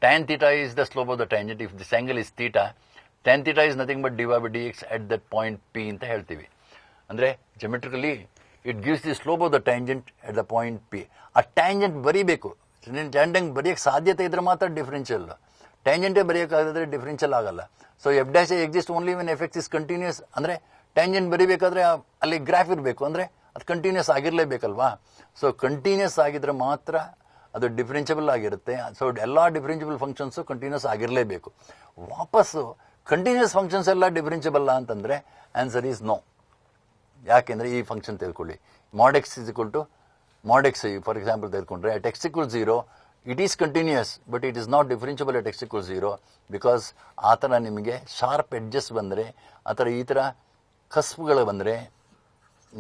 tan theta is the slope of the tangent. If this angle is theta, tan theta is nothing but dy by dx at that point P ಅಂತ ಹೇಳ್ತೀವಿ. ಅಂದರೆ geometrically it gives the slope of the tangent at the point P. ಆ tangent ಬರೀಬೇಕು. Tangent ಬರೆಯೋಕ್ಕೆ ಸಾಧ್ಯತೆ ಇದ್ರೆ ಮಾತ್ರ differential. ಟ್ಯಾಂಜೆಂಟೇ ಬರೆಯೋಕ್ಕಾಗಿದ್ರೆ ಡಿಫರೆನ್ಷಿಯಲ್ ಆಗಲ್ಲ. So f dash exist only when f x is continuous. ಅಂದರೆ ಟ್ಯಾಂಜೆಂಟ್ ಬರೀಬೇಕಾದ್ರೆ ಅಲ್ಲಿ ಗ್ರಾಫ್ ಇರಬೇಕು, ಅಂದರೆ ಅದು ಕಂಟಿನ್ಯೂಸ್ ಆಗಿರಲೇಬೇಕಲ್ವಾ. ಸೊ ಕಂಟಿನ್ಯೂಸ್ ಆಗಿದ್ರೆ ಮಾತ್ರ ಅದು ಡಿಫರೆನ್ಷಿಯಬಲ್ ಆಗಿರುತ್ತೆ. ಸೊ ಎಲ್ಲ ಡಿಫರೆನ್ಷಿಯಬಲ್ ಫಂಕ್ಷನ್ಸು ಕಂಟಿನ್ಯೂಸ್ ಆಗಿರಲೇಬೇಕು. ವಾಪಸ್ಸು ಕಂಟಿನ್ಯೂಸ್ ಫಂಕ್ಷನ್ಸ್ ಎಲ್ಲ ಡಿಫರೆನ್ಷಿಯಬಲ್ ಅಂತಂದರೆ ಆನ್ಸರ್ ಈಸ್ ನೋ. ಯಾಕೆಂದರೆ ಈ ಫಂಕ್ಷನ್ ತೆಗೆದುಕೊಳ್ಳಿ, mod x is equal to mod x, for example ತೆಗೆದುಕೊಂಡ್ರೆ at x equals 0 it is continuous but it is not differentiable at x equals 0 because ಆ ಥರ ನಿಮಗೆ sharp edges ಬಂದರೆ, ಆ ಥರ ಈ ಥರ ಕಸ್ಬುಗಳು ಬಂದರೆ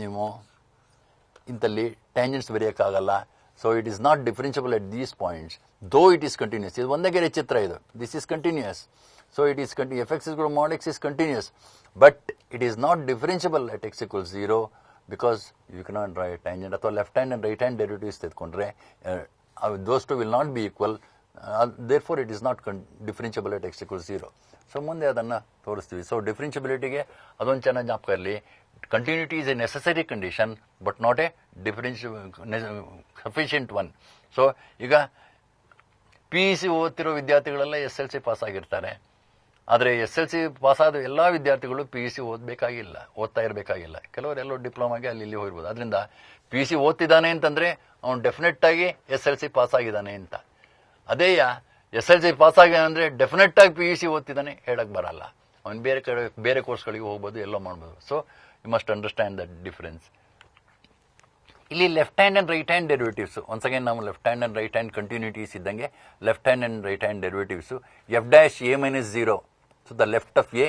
ನೀವು ಇಂಥಲ್ಲಿ ಟ್ಯಾಂಜೆಂಟ್ಸ್ ಬರೆಯೋಕ್ಕಾಗಲ್ಲ. So it is not differentiable at these points, though it is continuous. ಇದು ಒಂದೇ ಗೆರೆ ಚಿತ್ರ ಇದು. This is continuous. So it is f x is mod x is continuous, but it is not differentiable at x equals 0 because you cannot draw a tangent. ಅಥವಾ left hand and right hand derivatives ತೆಗೆದುಕೊಂಡ್ರೆ those two will not be equal, therefore it is not differentiable at x equals 0. So ಮುಂದೆ ಅದನ್ನು ತೋರಿಸ್ತೀವಿ. So ಡಿಫರೆನ್ಷಿಯಬಿಲಿಟಿಗೆ ಅದೊಂದು ಚೆನ್ನಾಗಿ ಜ್ಞಾಪಕ ಇರಲಿ, continuity is a necessary condition but not a sufficient one. So ಈಗ P U C ಓದ್ತಿರೋ ವಿದ್ಯಾರ್ಥಿಗಳೆಲ್ಲ ಎಸ್ ಎಲ್ ಸಿ ಪಾಸ್ ಆಗಿರ್ತಾರೆ. ಆದರೆ ಎಸ್ ಎಲ್ ಸಿ ಪಾಸಾದ ಎಲ್ಲ ವಿದ್ಯಾರ್ಥಿಗಳು ಪಿ ಯು ಸಿ ಓದ್ತಾ ಇರಬೇಕಾಗಿಲ್ಲ. ಕೆಲವರೆಲ್ಲೋ ಡಿಪ್ಲೊಮಾಗೆ ಅಲ್ಲಿ ಇಲ್ಲಿ ಹೋಗಿರ್ಬೋದು. ಅದರಿಂದ ಪಿ ಯು ಸಿ ಓದ್ತಿದ್ದಾನೆ ಅಂತಂದರೆ ಅವನು ಡೆಫಿನೆಟ್ ಆಗಿ ಎಸ್ ಎಲ್ ಸಿ ಪಾಸ್ ಆಗಿದ್ದಾನೆ ಅಂತ. ಅದೇ ಎಸ್ ಎಲ್ ಸಿ ಪಾಸ್ ಆಗಿದ್ದಾನೆ ಅಂದರೆ ಡೆಫಿನೆಟ್ ಆಗಿ ಪಿ ಯು ಸಿ ಓದ್ತಿದ್ದಾನೆ ಹೇಳಕ್ಕೆ ಬರಲ್ಲ. ಅವನು ಬೇರೆ ಕೋರ್ಸ್ಗಳಿಗೆ ಹೋಗ್ಬೋದು, ಎಲ್ಲೋ ಮಾಡ್ಬೋದು. So you must understand that difference. ಇಲ್ಲಿ left hand and right hand derivatives, once again ನಾವು left hand and right hand continuities ಇದ್ದಂಗೆ left hand and right hand derivatives f dash a minus 0, so the left of a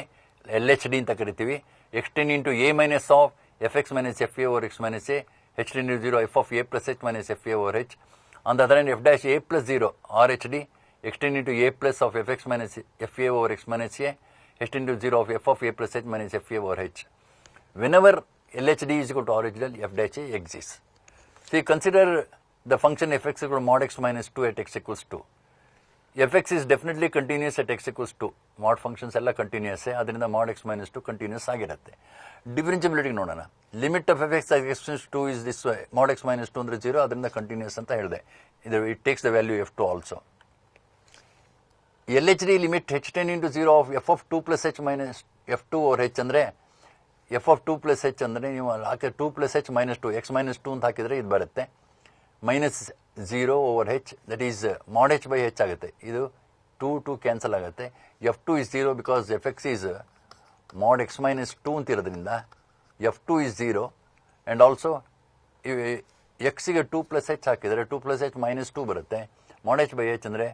L H D ಅಂತ ಕರಿತೀವಿ. X tends into a minus of f x minus f a over x minus a, H D into 0 f of a plus H minus f a over h. On the other hand f dash a plus 0 or h d extend into a plus of fx minus fa over x minus a, extend into 0 of f of a plus h minus fa over h. Whenever LHD is equal to original, f dash a exists. So you consider the function fx equal to mod x minus 2 at x equals 2. fx is definitely continuous at x equals 2. Mod functions ಎಲ್ಲ continuous, ಅದರಿಂದ mod x minus 2 continuous ಆಗಿರುತ್ತೆ. Differentiability ನೋಡೋಣ. Limit of fx at x equals 2 is this way. mod x minus 2 ಅಂದರೆ 0, ಅದರಿಂದ continuous ಅಂತ ಹೇಳಿದೆ. ಇದು it takes the value f2 also. LHD limit h10 into 0 of f of 2 plus h minus f2 over h ಅಂದರೆ f of 2 plus h ಅಂದರೆ ನೀವು ಹಾಕಿದ್ರೆ 2 plus h minus 2 x minus 2 ಅಂತ ಹಾಕಿದರೆ ಇದು ಬರುತ್ತೆ. Minus 0 over h, that is mod h by h ಆಗುತ್ತೆ. ಇದು 2 ಕ್ಯಾನ್ಸಲ್ ಆಗುತ್ತೆ. f2 is 0 because fx is mod x minus 2 ಅಂತ ಇರೋದ್ರಿಂದ f2 is 0. ಆ್ಯಂಡ್ ಆಲ್ಸೋ ಎಕ್ಸಿಗೆ 2 plus h ಹಾಕಿದರೆ 2 plus h minus 2 ಬರುತ್ತೆ. mod h by h ಅಂದರೆ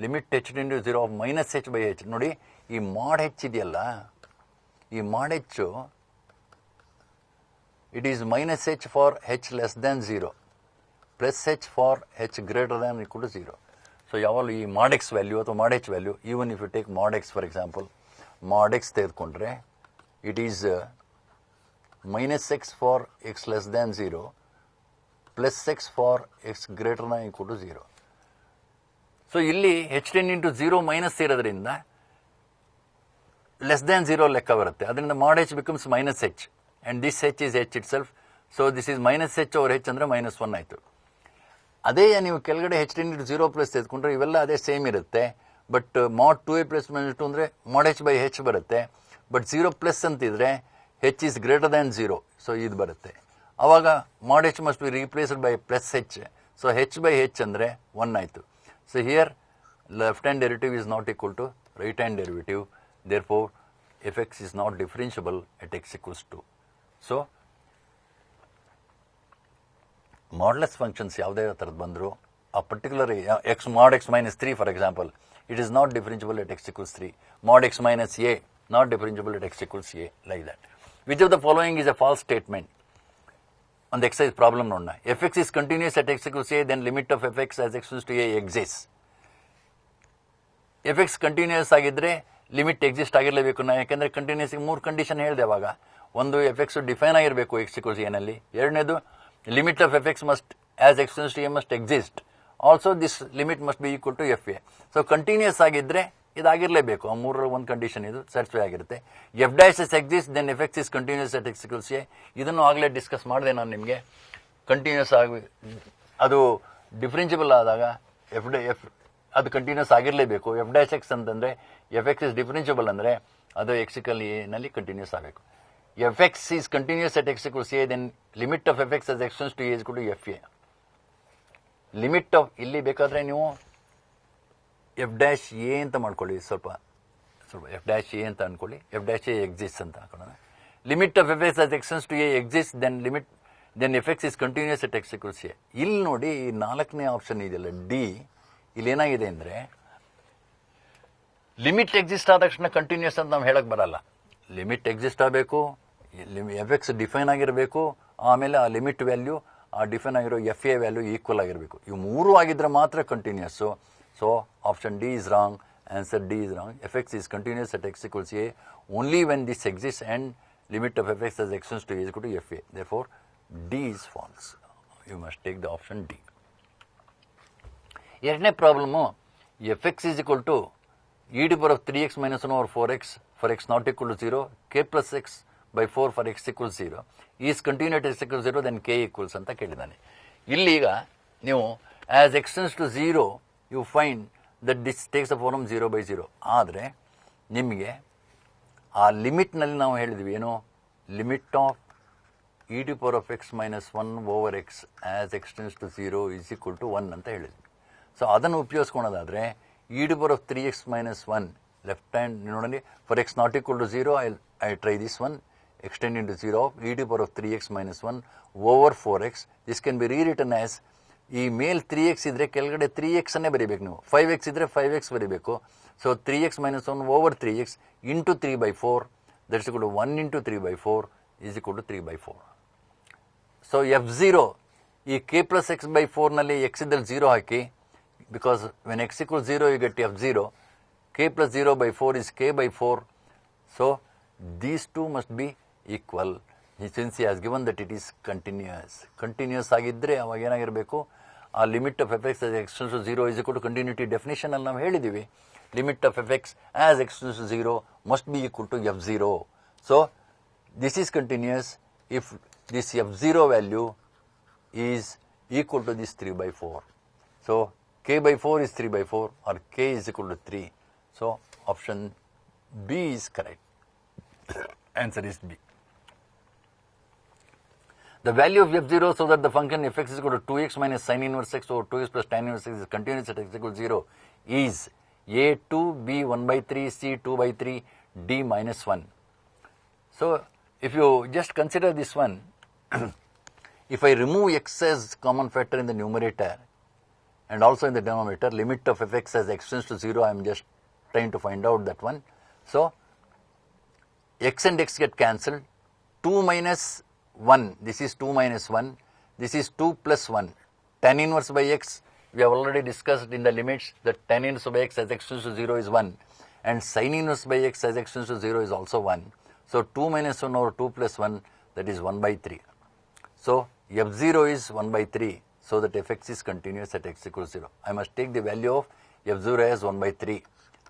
limit h into 0 of minus h by h. ನೋಡಿ ಈ ಮಾಡ್ ಹೆಚ್ ಇದೆಯಲ್ಲ, ಈ mod h it is minus h for h less than 0 plus h for h greater than equal to 0. So ಯಾವಾಗಲೂ ಈ mod x value ಅಥವಾ mod h value, even if you take mod x for example, mod x ತೆಗೆದುಕೊಂಡ್ರೆ it is minus x for x less than 0 plus X for x greater than equal to 0. So ಇಲ್ಲಿ h10 into 0 minus ಇರೋದ್ರಿಂದ less than 0 ಲೆಕ್ಕ ಬರುತ್ತೆ. ಅದರಿಂದ mod h becomes minus h and this h is h itself. So this is minus h over h ಅಂದರೆ minus 1 ಆಯಿತು. ಅದೇ ನೀವು ಕೆಳಗಡೆ h10 ಇಂಟು 0 ಪ್ಲಸ್ ತೆಗೆದುಕೊಂಡ್ರೆ ಇವೆಲ್ಲ ಅದೇ ಸೇಮ್ ಇರುತ್ತೆ. ಬಟ್ ಮಾಡ್ 2a ಪ್ಲಸ್ ಮೈನಸ್ 2 ಅಂದರೆ ಮಾಡ್ h ಬೈ h ಬರುತ್ತೆ. ಬಟ್ 0 ಪ್ಲಸ್ ಅಂತಿದ್ರೆ h is greater than 0, so ಇದು ಬರುತ್ತೆ. ಆವಾಗ ಮಾಡ್ h must be replaced by plus h. So h by h ಅಂದರೆ 1 ಆಯಿತು. So here left hand derivative is not equal to right hand derivative, therefore fx is not differentiable at x equals 2. So modulus functions ಯಾವುದೇ ಥರದ್ದು ಬಂದರೂ ಆ particular x mod x minus 3 for example, it is not differentiable at x equals 3. Mod x minus a not differentiable at x equals a, like that. Which of the following is a false statement? on the exercise problem ನೋಡೋಣ. fx is continuous at x equals a, then limit of fx as x tends to a exists. fx continuous ಆಗಿದ್ರೆ limit exist ಆಗಿರಲೇಬೇಕು. ಯಾಕೆಂದರೆ continuous ಮೂರು condition ಹೇಳಿದೆ ಅವಾಗ. ಒಂದು fx define ಆಗಿರಬೇಕು x equals a ನಲ್ಲಿ. ಎರಡನೇದು limit of fx must as x tends to a must exist. Also this limit must be equal to fa. So continuous ಆಗಿದ್ರೆ ಇದಾಗಿರಲೇಬೇಕು. ಆ ಮೂರರಲ್ಲಿ ಒಂದು ಕಂಡೀಷನ್ ಇದು ಸ್ಯಾಟಿಸ್ಫೈ ಆಗಿರುತ್ತೆ. F dash s exist then f x is continuous at x equals a. ಇದನ್ನು ಆಗಲೇ discuss ಮಾಡಿದೆ ನಾನು ನಿಮಗೆ. ಕಂಟಿನ್ಯೂಸ್ ಆಗಿ ಅದು ಡಿಫರೆನ್ಷಿಯಬಲ್ ಆದಾಗ ಎಫ್ ಅದು ಕಂಟಿನ್ಯೂಸ್ ಆಗಿರಲೇಬೇಕು. ಎಫ್ ಡ್ಯಾಶ್ ಎಕ್ಸ್ ಅಂತಂದರೆ ಎಫ್ ಎಕ್ಸ್ ಇಸ್ ಡಿಫರೆನ್ಷಿಯಬಲ್ ಅಂದರೆ ಅದು ಎಕ್ಸ್ ಈಕ್ವಲ್ ಎ ನಲ್ಲಿ ಕಂಟಿನ್ಯೂಸ್ ಆಗಬೇಕು. F x is continuous at x equals a then limit of f x as x tends to a is equal to f a. Limit of ಇಲ್ಲಿ ಬೇಕಾದರೆ ನೀವು F dash A ಅಂತ ಮಾಡ್ಕೊಳ್ಳಿ, ಸ್ವಲ್ಪ F dash A ಅಂತ ಅಂದ್ಕೊಳ್ಳಿ. F dash A exist ಅಂತ ಹಾಕೊಳ್ಳೋಣ. Limit of f x as x tends to a exist then f x is continuous at x equals a. ಇಲ್ಲಿ ನೋಡಿ ಈ ನಾಲ್ಕನೇ ಆಪ್ಷನ್ ಇದೆಯಲ್ಲ ಡಿ, ಇಲ್ಲಿ ಏನಾಗಿದೆ ಅಂದರೆ ಲಿಮಿಟ್ ಎಕ್ಸಿಸ್ಟ್ ಆದ ತಕ್ಷಣ ಕಂಟಿನ್ಯೂಸ್ ಅಂತ ನಾವು ಹೇಳಕ್ಕೆ ಬರಲ್ಲ. ಲಿಮಿಟ್ ಎಕ್ಸಿಸ್ಟ್ ಆಗಬೇಕು, ಎಫ್ ಎಕ್ಸ್ ಡಿಫೈನ್ ಆಗಿರಬೇಕು, ಆಮೇಲೆ ಆ ಲಿಮಿಟ್ ವ್ಯಾಲ್ಯೂ ಆ ಡಿಫೈನ್ ಆಗಿರೋ ಎಫ್ ಎ ವ್ಯಾಲ್ಯೂ ಈಕ್ವಲ್ ಆಗಿರಬೇಕು. ಇವು ಮೂರು ಆಗಿದ್ರೆ ಮಾತ್ರ continuous. So option D is wrong. Answer D is wrong. F x is continuous at x equals a only when this exist and limit of f x as x tends to a is equal to f a. therefore D is false. you must take the option D. ಎರಡನೇ problem f x is equal to e to the power of 3x minus 1 over 4x for x not equal to 0, k plus x by 4 for x equals 0 is continuous at x equals 0 then k equals ಅಂತ ಕೇಳಿದ್ದಾನೆ. ಇಲ್ಲೀಗ ನೀವು as x tends to 0 you find that this takes the form 0 by 0. ಆದರೆ ನಿಮಗೆ ಆ ಲಿಮಿಟ್ನಲ್ಲಿ ನಾವು ಹೇಳಿದ್ವಿ ಏನು, limit of e to the power of x minus 1 over x as x tends to 0 is equal to 1 ಅಂತ ಹೇಳಿದ್ವಿ. ಸೊ ಅದನ್ನು ಉಪಯೋಗಿಸ್ಕೊಳೋದಾದರೆ e to the power of 3x minus 1 left hand ನೋಡಿ for x not equal to 0 I try this one, extend into 0 of e to the power of 3x minus 1 over 4x. this can be rewritten as ಈ ಮೇಲ್ 3x ಇದ್ರೆ ಕೆಳಗಡೆ 3x ಅನ್ನೇ ಬರೀಬೇಕು ನೀವು. 5x ಇದ್ರೆ 5x ಬರೀಬೇಕು. So 3x minus 1 over 3x into 3 by 4 that's equal to 1 into 3 by 4 is equal to 3 by 4. So f0 ಈ k plus x by 4 ನಲ್ಲಿ x ಇದ್ದಲ್ಲಿ 0 ಹಾಕಿ, because when x equals 0 you get f0. k plus 0 by 4 is k by 4. so these two must be equal since he has given that it is continuous ಆಗಿದ್ದರೆ ಅವಾಗ ಏನಾಗಿರಬೇಕು, ಆ limit of f x as x tends to 0 is equal to continuity definition ಅಲ್ಲಿ ನಾವು ಹೇಳಿದ್ದೀವಿ. Limit of f x as x tends to 0 must be equal to f0. so this is continuous if this f0 value is equal to this 3 by 4. so k by 4 is 3 by 4 or k is equal to 3. so option B is correct. answer is B. The value of f0 so that the function fx is equal to 2x minus sin inverse x over 2x plus tan inverse x is continuous at x equals 0 is a 2, b 1 by 3, c 2 by 3, d minus 1. So if you just consider this one, if I remove x as common factor in the numerator and also in the denominator, limit of fx as x tends to 0, I am just trying to find out that one. So x and x get cancelled. 2 minus 1, this is 2 minus 1, this is 2 plus 1. Tan inverse by x, we have already discussed in the limits that tan inverse by x as x tends to 0 is 1 and sin inverse by x as x tends to 0 is also 1. So 2 minus 1 over 2 plus 1, that is 1 by 3. So f0 is 1 by 3, so that fx is continuous at x equals 0. I must take the value of f0 as 1 by 3.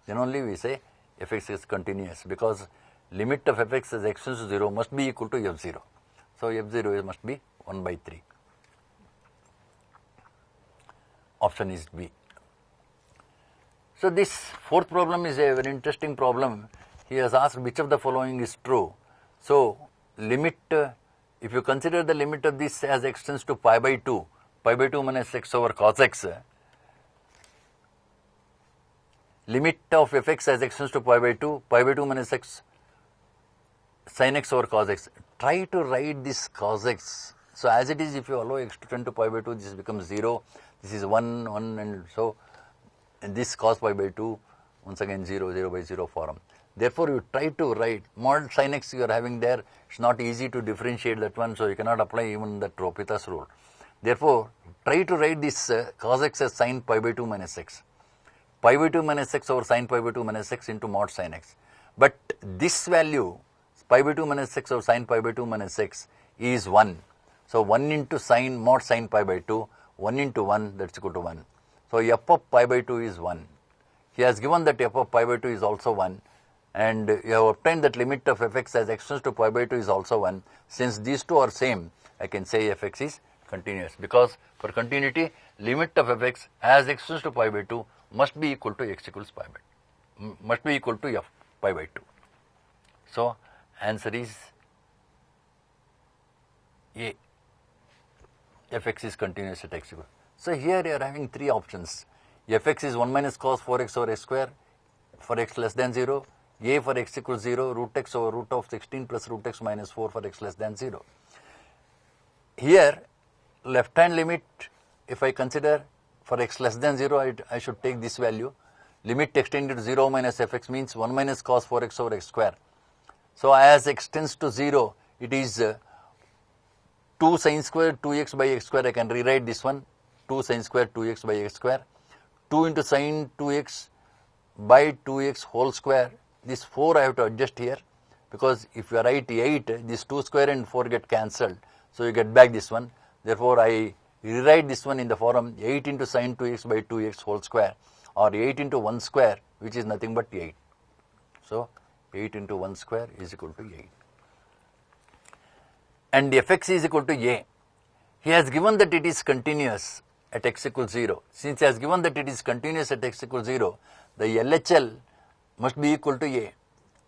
Then only we say fx is continuous, because limit of fx as x tends to 0 must be equal to f0. So f0 must be 1 by 3. Option is B. So this fourth problem is a very interesting problem. He has asked which of the following is true. So limit, if you consider the limit of this as x tends to pi by 2 minus x over cos x, limit of fx as x tends to pi by 2 minus x sin x over cos x. Try to write this cos x. So as it is, if you allow x to tend to pi by 2, this becomes 0. This is 1, and so and this cos pi by 2, once again 0 by 0 form. Therefore, you try to write mod sin x you are having there. It's not easy to differentiate that one, so you cannot apply even the Tropita's rule. Therefore, try to write this cos x as sin pi by 2 minus x. Pi by 2 minus x over sin pi by 2 minus x into mod sin x. But this value, pi by 2 minus x over sin pi by 2 minus x is 1. So 1 into sin mod sin pi by 2, 1 into 1, that's equal to 1. So f of pi by 2 is 1. He has given that f of pi by 2 is also 1. And you have obtained that limit of fx as x tends to pi by 2 is also 1. Since these two are same, I can say fx is continuous. Because for continuity, limit of fx as x tends to pi by 2 must be equal to x equals pi by 2. Must be equal to f pi by 2. So answer is A. Fx is continuous at x equal. So here you are having three options. Fx is 1 minus cos 4x over x square for x less than 0. A for x equals 0, root x over root of 16 plus root x minus 4 for x less than 0. Here, left hand limit, if I consider for x less than 0, I should take this value. Limit extended to 0 minus fx means 1 minus cos 4x over x square. So as x tends to 0, it is 2 sin square 2x by x square. I can rewrite this one, 2 sin square 2x by x square. 2 into sin 2x by 2x whole square. This 4 I have to adjust here, because if you write 8, this 2 square and 4 get cancelled. So you get back this one. Therefore, I rewrite this one in the form 8 into sin 2x by 2x whole square, or 8 into 1 square, which is nothing but 8. So 8 into 1 square is equal to 8. And fx is equal to A. He has given that it is continuous at x equals 0. Since he has given that it is continuous at x equals 0, the LHL must be equal to A.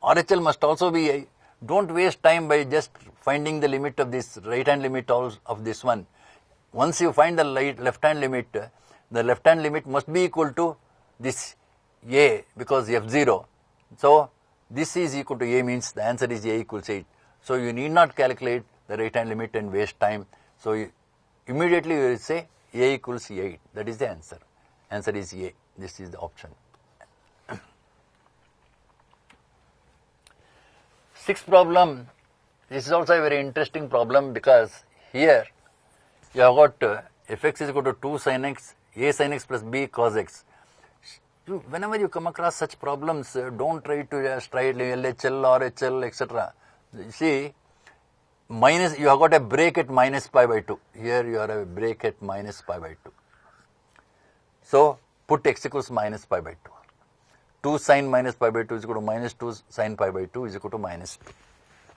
RHL must also be A. Don't waste time by just finding the limit of this, right hand limit of this one. Once you find the left hand limit, the left hand limit must be equal to this A, because F0. So this is equal to A means the answer is A equals 8. So you need not calculate the right hand limit and waste time. So immediately you will say A equals 8. That is the answer. Answer is A. This is the option. Sixth problem, this is also a very interesting problem, because here you have got fx is equal to 2 sin x, a sin x plus b cos x. Whenever you come across such problems, don't try to just write LHL, RHL, etc. You see, minus, you have got a break at minus pi by 2. Here you have a break at minus pi by 2. So put x equals minus pi by 2. 2 sin minus pi by 2 is equal to minus 2 sin pi by 2 is equal to minus 2.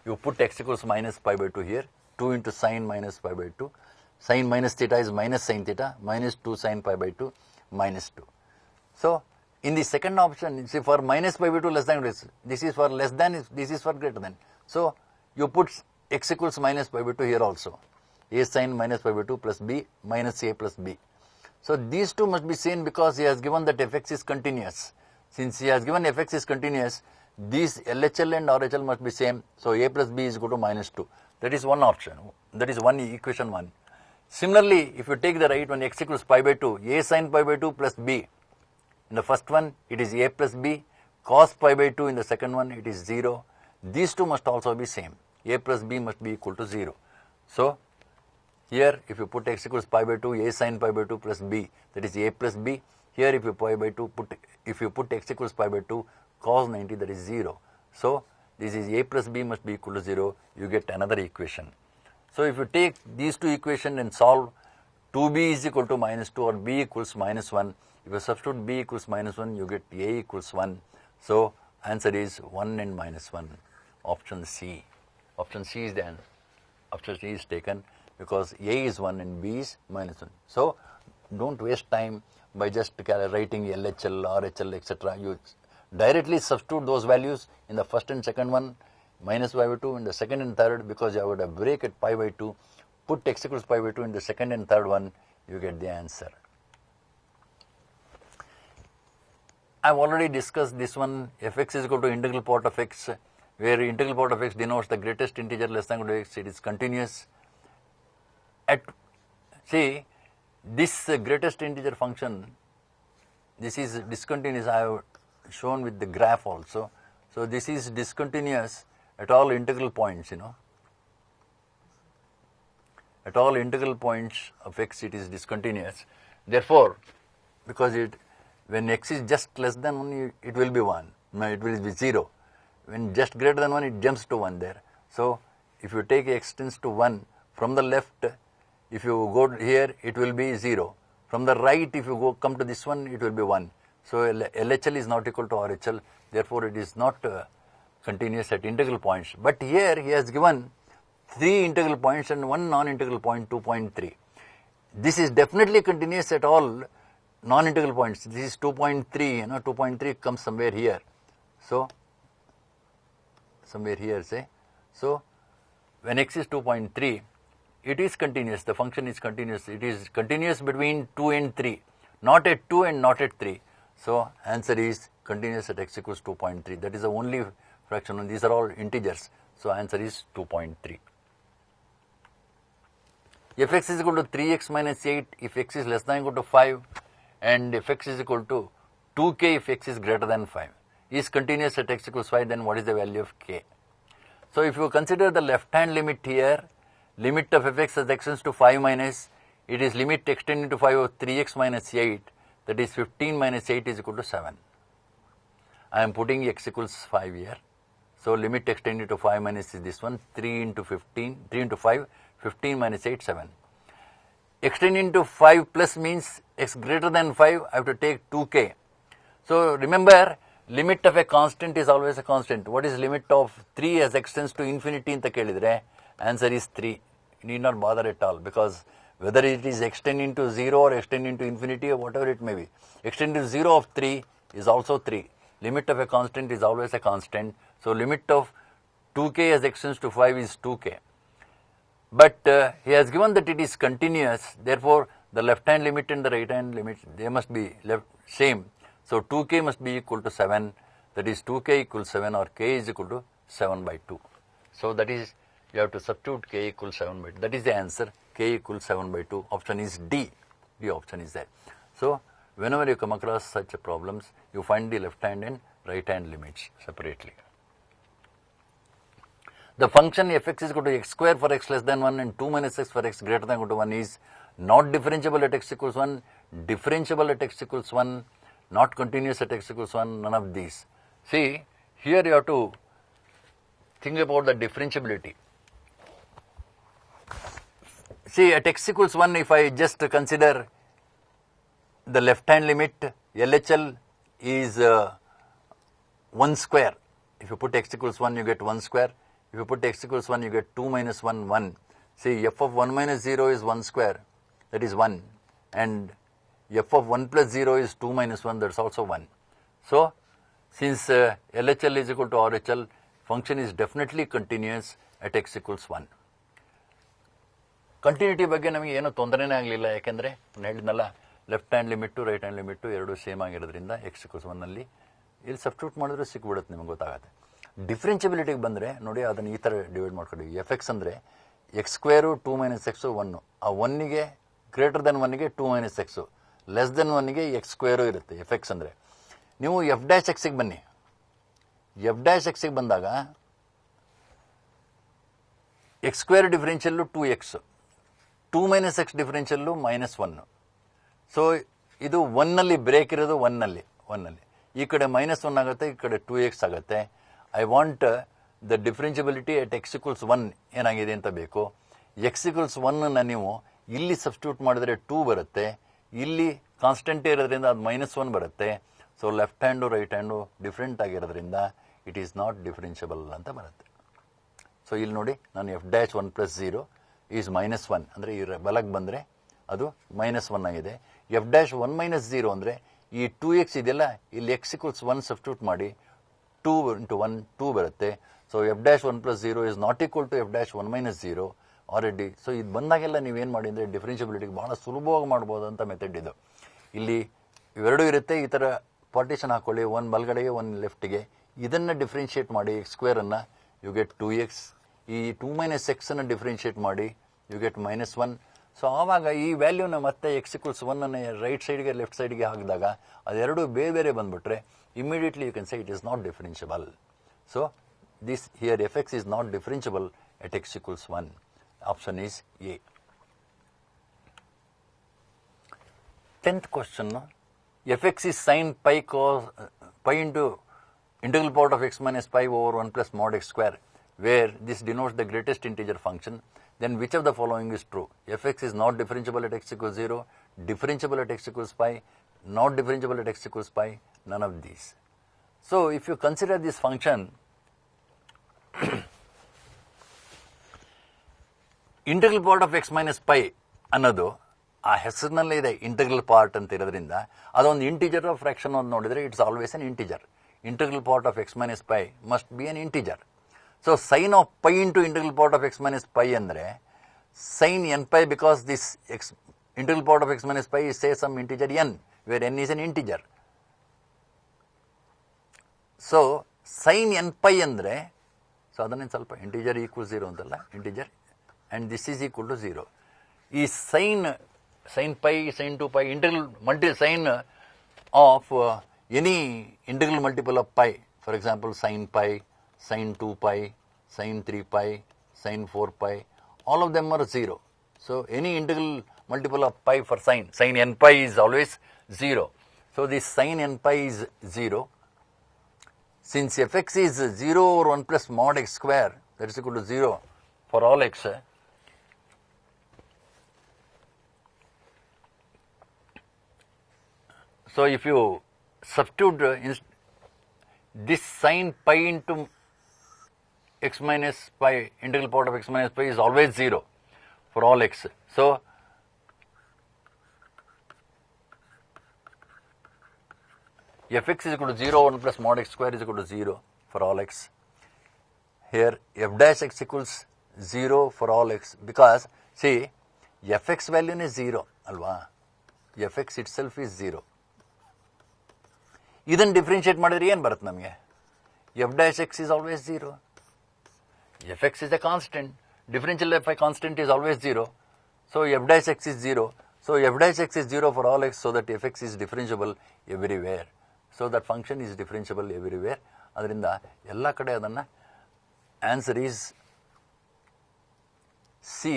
You put x equals minus pi by 2 here. 2 into sin minus pi by 2. Sin minus theta is minus sin theta. Minus 2 sin pi by 2 minus 2. So in the second option, you see, for minus pi by 2 less than, this is for less than, this is for greater than. So you put x equals minus pi by 2 here also. A sin minus pi by 2 plus b minus a plus b. So these two must be same, because he has given that fx is continuous. Since he has given fx is continuous, these LHL and RHL must be same. So a plus b is equal to minus 2. That is one option. That is one equation 1. Similarly, if you take the right one, x equals pi by 2, a sin pi by 2 plus b. In the first one, it is a plus b. Cos pi by 2 in the second one, it is 0. These two must also be same. A plus b must be equal to 0. So here, if you put x equals pi by 2, a sin pi by 2 plus b, that is a plus b. Here, if you pi by 2, if you put x equals pi by 2, cos 90, that is 0. So this is a plus b must be equal to 0. You get another equation. So if you take these two equations and solve, 2b is equal to minus 2 or b equals minus 1. If you substitute b equals minus 1, you get a equals 1. So answer is 1 and minus 1. Option C. Option C is the answer. Option C is taken, because a is 1 and b is minus 1. So don't waste time by just writing LHL, RHL, etc. You directly substitute those values in the first and second one, minus pi by 2, in the second and third, because you have got a break at pi by 2. Put x equals pi by 2 in the second and third one, you get the answer. I have already discussed this one. Fx is equal to integral part of x, where integral part of x denotes the greatest integer less than equal to x. It is continuous. See, this greatest integer function, this is discontinuous. I have shown with the graph also. So this is discontinuous at all integral points, At all integral points of x it is discontinuous. Therefore, because when x is just less than 1, it will be 1. No, it will be 0. When just greater than 1, it jumps to 1 there. So if you take x tends to 1, from the left, if you go here, it will be 0. From the right, if you come to this one, it will be 1. So LHL is not equal to RHL. Therefore, it is not continuous at integral points. But here he has given 3 integral points and 1 non-integral point, 2.3. This is definitely continuous at all non-integral points. This is 2.3, 2.3 comes somewhere here. So, somewhere here, say. So, when x is 2.3, it is continuous. The function is continuous. It is continuous between 2 and 3, not at 2 and not at 3. So, answer is continuous at x equals 2.3. That is the only fraction. These are all integers. So, answer is 2.3. If x is equal to 3x minus 8, if x is less than or equal to 5, and if x is equal to 2k if x is greater than 5, is continuous at x equals 5, then what is the value of k? So, if you consider the left hand limit here, limit of fx as x tends to 5 minus, it is limit extending to 5 of 3x minus 8, that is 15 minus 8 is equal to 7. I am putting x equals 5 here. So, limit extending to 5 minus is this one, 3 into 5, 15 minus 8, 7. Extending to 5 plus means x greater than 5, I have to take 2k. So, remember, limit of a constant is always a constant. What is limit of 3 as x tends to infinity anta kelidre? Answer is 3. You need not bother at all, because whether it is extending to 0 or extending to infinity or whatever it may be, extending to 0 of 3 is also 3. Limit of a constant is always a constant. So, limit of 2k as x tends to 5 is 2k. But he has given that it is continuous, therefore, the left hand limit and the right hand limit, they must be same. So, 2k must be equal to 7, that is 2k equals 7, or k is equal to 7 by 2. So, that is, you have to substitute k equals 7 by 2. That is the answer, k equals 7 by 2. Option is D. D option is there. So, whenever you come across such problems, you find the left hand and right hand limits separately. The function fx is equal to x square for x less than 1 and 2 minus x for x greater than or equal to 1 is not differentiable at x equals 1, differentiable at x equals 1, not continuous at x equals 1, none of these. See, here you have to think about the differentiability. See, at x equals 1, if I just consider the left hand limit, LHL is 1 square. If you put x equals 1, you get 1 square. If you put x equals 1, you get 2 minus 1, 1. See, f of 1 minus 0 is 1 square, that is 1. And f of 1 plus 0 is 2 minus 1, that's also 1. So, since LHL is equal to RHL, function is definitely continuous at x equals 1. Continuity ಬಗ್ಗೆ ನಮಗೆ ಏನು ತೊಂದರೆನೇ ಆಗಲಿಲ್ಲ, ಯಾಕೆಂದರೆ ನಾನು ಹೇಳಿದ್ನಲ್ಲ, left hand limit right hand limit ಎರಡೂ same ಆಗಿರೋದ್ರಿಂದ X equals 1 ನಲ್ಲಿ ಇಲ್ಲಿ ಸಬ್ಸ್ಟಿಟ್ಯೂಟ್ ಮಾಡಿದ್ರೆ ಸಿಕ್ಬಿಡುತ್ತೆ, ನಿಮಗೆ ಗೊತ್ತಾಗುತ್ತೆ. ಡಿಫ್ರೆನ್ಷಿಯಬಿಲಿಟಿಗೆ ಬಂದರೆ ನೋಡಿ, ಅದನ್ನು ಈ ಥರ ಡಿವೈಡ್ ಮಾಡ್ಕೊಂಡಿವಿ. ಎಫ್ ಎಕ್ಸ್ ಅಂದರೆ ಎಕ್ಸ್ ಸ್ಕ್ವೇರು 2 ಮೈನಸ್ ಎಕ್ಸು 1, ಆ 1ಗೆ ಗ್ರೇಟರ್ ದೆನ್ 1ಗೆ 2 ಮೈನಸ್ ಎಕ್ಸು, ಲೆಸ್ ದೆನ್ 1ಗೆ ಎಕ್ಸ್ ಸ್ಕ್ವೇರು ಇರುತ್ತೆ ಎಫ್ ಎಕ್ಸ್ ಅಂದರೆ. ನೀವು ಎಫ್ ಡ್ಯಾಶ್ ಎಕ್ಸಿಗೆ ಬನ್ನಿ. ಎಫ್ ಡ್ಯಾಶ್ ಎಕ್ಸಿಗೆ ಬಂದಾಗ x square differential 2x, 2 minus x differential -1. So ಇದು 1ನಲ್ಲಿ ಬ್ರೇಕ್ ಇರೋದು 1ನಲ್ಲಿ, ಈ ಕಡೆ -1 ಆಗುತ್ತೆ, ಈ ಕಡೆ 2x ಆಗುತ್ತೆ. I want the differentiability at X equals 1 ಏನಾಗಿದೆ ಅಂತ ಬೇಕು. ಎಕ್ಸ್ ಇಕ್ವಲ್ಸ್ 1ನ ನೀವು ಇಲ್ಲಿ ಸಬ್ಸ್ಟಿಟ್ಯೂಟ್ ಮಾಡಿದ್ರೆ 2 ಬರುತ್ತೆ, ಇಲ್ಲಿ ಕಾನ್ಸ್ಟೆಂಟ್ ಇರೋದ್ರಿಂದ ಅದು -1 ಬರುತ್ತೆ. So left hand right hand different ಆಗಿರೋದ್ರಿಂದ ಇಟ್ ಈಸ್ ನಾಟ್ ಡಿಫರೆನ್ಷಿಯಬಲ್ ಅಂತ ಬರುತ್ತೆ. ಸೊ ಇಲ್ಲಿ ನೋಡಿ, ನಾನು ಎಫ್ ಡ್ಯಾಶ್ 1 ಪ್ಲಸ್ 0 ಈಸ್ -1 ಅಂದರೆ ಈ ಬಲಕ್ಕೆ ಬಂದರೆ ಅದು -1 ಆಗಿದೆ. ಎಫ್ ಡ್ಯಾಶ್ 1 ಮೈನಸ್ 0 ಅಂದರೆ ಈ 2x ಇದೆಯಲ್ಲ, ಇಲ್ಲಿ ಎಕ್ಸ್ ಇಕ್ವಲ್ಸ್ 1 ಸಬ್ಸ್ಟಿಟ್ಯೂಟ್ ಮಾಡಿ 2 ಇಂಟು 1 2 ಬರುತ್ತೆ. So f dash 1 plus 0 is not equal to f dash 1 minus 0 already. So ಇದು ಬಂದಾಗೆಲ್ಲ ನೀವೇನು ಮಾಡಿ ಅಂದರೆ ಡಿಫ್ರೆನ್ಷಿಯಬಿಲಿಟಿಗೆ ಭಾಳ ಸುಲಭವಾಗಿ ಮಾಡ್ಬೋದು ಅಂತ ಮೆಥಡ್ ಇದು. ಇಲ್ಲಿ ಇವೆರಡೂ ಇರುತ್ತೆ, ಈ ಥರ ಪಾರ್ಟಿಷನ್ ಹಾಕೊಳ್ಳಿ, 1 ಬಲಗಡೆಗೆ 1 ಲೆಫ್ಟಿಗೆ. ಇದನ್ನು ಡಿಫ್ರೆನ್ಷಿಯೇಟ್ ಮಾಡಿ ಎಕ್ಸ್ ಸ್ಕ್ವೇರನ್ನು, ಯು ಗೆಟ್ 2x. ಈ 2 ಮೈನಸ್ ಎಕ್ಸನ್ನು ಡಿಫ್ರೆನ್ಷಿಯೇಟ್ ಮಾಡಿ, ಯು ಗೆಟ್ -1. ಸೊ ಆವಾಗ ಈ ವ್ಯಾಲ್ಯೂನ ಮತ್ತೆ ಎಕ್ಸ್ ಇಕ್ವಲ್ಸ್ 1ಅನ್ನು ರೈಟ್ ಸೈಡ್ಗೆ ಲೆಫ್ಟ್ ಸೈಡ್ಗೆ ಹಾಕಿದಾಗ ಅದೆರಡು ಬೇರೆ ಬೇರೆ ಬಂದುಬಿಟ್ರೆ immediately you can say it is not differentiable. So this here fx is not differentiable at x equals 1. Option is A. 10th question, fx is sin pi cos pi into integral part of x minus pi over 1 plus mod x square, where this denotes the greatest integer function. Then which of the following is true? Fx is not differentiable at x equals 0, differentiable at x equals pi, not differentiable at x equals pi, none of these. So if you consider this function, integral part of x minus pi ಅನ್ನೋದು ಆ ಹೆಸರಿನಲ್ಲೇ ಇದೆ integral part ಅಂತ ಇರೋದ್ರಿಂದ ಅದೊಂದು integer fraction ಅಂತ ನೋಡಿದರೆ it's always an integer. Integral part of x minus pi must be an integer. So sine of pi into integral part of x minus pi ಅಂದರೆ sine n pi because this x integral part of x minus pi is say some integer n where n is an integer. So sine n pi ಅಂದರೆ so ಅದನ್ನೇ ಸ್ವಲ್ಪ integer equal 0 ಅಂತಲ್ಲ, integer and this is equal to 0. ಈ sin pi, sin 2 pi, integral sin of any integral multiple of pi, for example sin pi, sin 2 pi, sin 3 pi, sin 4 pi, all of them are 0. So any integral multiple of pi for sin n pi is always 0. So this sin n pi is 0. Since fx is 0 over 1 plus mod x square, that is equal to 0 for all x, so if you substitute this sin pi into x minus pi, integral part of x minus pi is always 0 for all x. So fx is equal to 0, 1 plus mod x square is equal to 0 for all x. Here f dash x equals 0 for all x, because see fx value is 0 alva, fx itself is 0. ಇದನ್ನು differentiate ಮಾಡಿದ್ರೆ ಏನು ಬರುತ್ತೆ ನಮಗೆ? F dash X is always 0. F x is a constant, differential F I constant is always 0. So f dash X is 0. So f dash X is 0 for all X, so that F x is differentiable everywhere. So that function is differentiable everywhere. ಅದರಿಂದ ಎಲ್ಲ ಕಡೆ ಅದನ್ನು answer is C,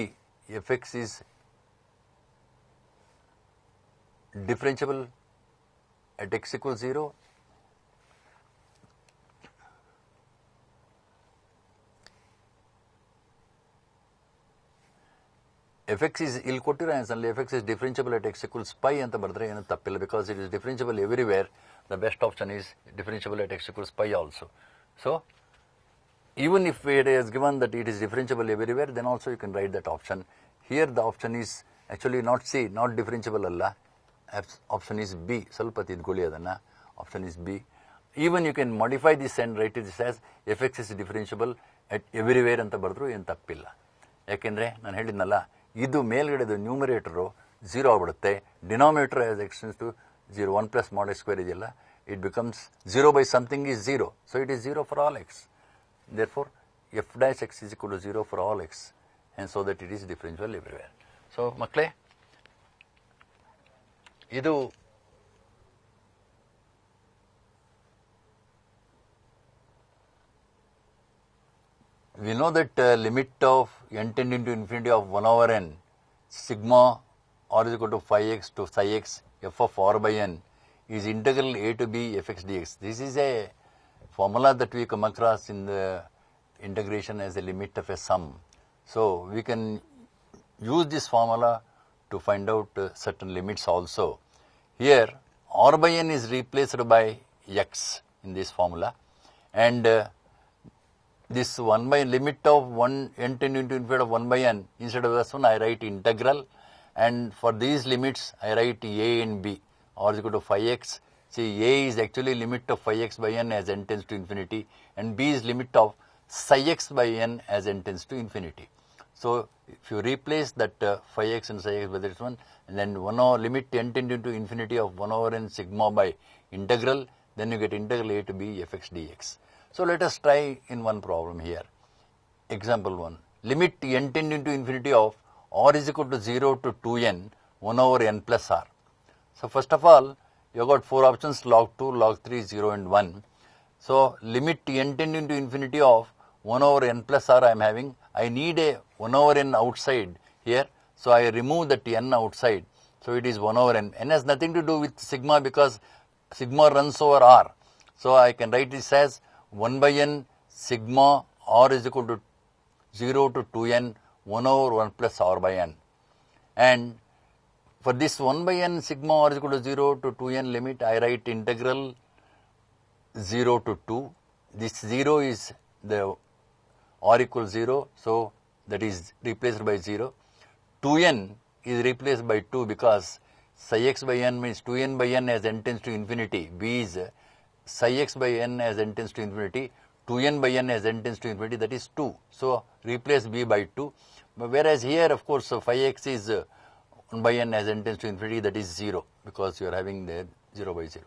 F x is differentiable at x equals 0. fx is ಇಲ್ಲಿ ಕೊಟ್ಟಿರೋ ಆನ್ಸರ್ನಲ್ಲಿ fx is differentiable at x equals pi ಅಂತ ಬರೆದ್ರೆ ಏನು ತಪ್ಪಿಲ್ಲ, because it is differentiable everywhere. The best option is differentiable at x equals pi also. So even if it is given that it is differentiable everywhere, then also you can write that option. Here the option is actually not C, not differentiable ಅಲ್ಲ. Option is B. ಸ್ವಲ್ಪ ತಿದ್ಕೊಳ್ಳಿ ಅದನ್ನು. Option is B. Even you can modify this and write this as fx is differentiable at everywhere ಅಂತ ಬರೆದ್ರು ಏನು ತಪ್ಪಿಲ್ಲ. ಯಾಕೆಂದರೆ ನಾನು ಹೇಳಿದ್ನಲ್ಲ, ಇದು ಮೇಲ್ಗಡೆದು ನ್ಯೂಮರೇಟರು 0 ಆಗಿಬಿಡುತ್ತೆ, denominator as x tends to 0, 1 plus mod x square ಇದೆಯಲ್ಲ, it becomes 0 by something is 0. So it is 0 for all x. Therefore f dash x is equal to 0 for all x, and so that it is differentiable everywhere. So ಮಕ್ಕಳೇ, ಇದು we know that limit of n tending to infinity of 1 over n sigma r is equal to phi x to psi x f of r by n is integral a to b fx dx. This is a formula that we come across in the integration as a limit of a sum. So we can use this formula to find out certain limits also. Here r by n is replaced by x in this formula, and this 1 by limit of 1 n tending to infinity of 1 by n, instead of this one I write integral, and for these limits I write a and b. R is equal to phi x. See, a is actually limit of phi x by n as n tends to infinity, and b is limit of psi x by n as n tends to infinity. So if you replace that phi x and psi x by this one, and then 1 over limit n tending to infinity of 1 over n sigma by integral, then you get integral a to b fx dx. So let us try in one problem here. Example 1. Limit n tending to infinity of r is equal to 0 to 2n 1 over n plus r. So first of all, you got 4 options: log 2, log 3, 0 and 1. So limit n tending to infinity of 1 over n plus r I am having. I need a 1 over n outside here. So I remove that n outside. So it is 1 over n. N has nothing to do with sigma because sigma runs over r. So I can write this as 1 by n sigma r is equal to 0 to 2n 1 over 1 plus r by n. And for this 1 by n sigma r is equal to 0 to 2n limit, I write integral 0 to 2. This 0 is the r equals 0, so that is replaced by 0. 2n is replaced by 2 because psi x by n means 2n by n as n tends to infinity. B is psi x by n as n tends to infinity. 2n by n as n tends to infinity, that is 2. So replace b by 2. Whereas here, of course, phi x is 1 by n as n tends to infinity, that is 0 because you are having there 0 by 0.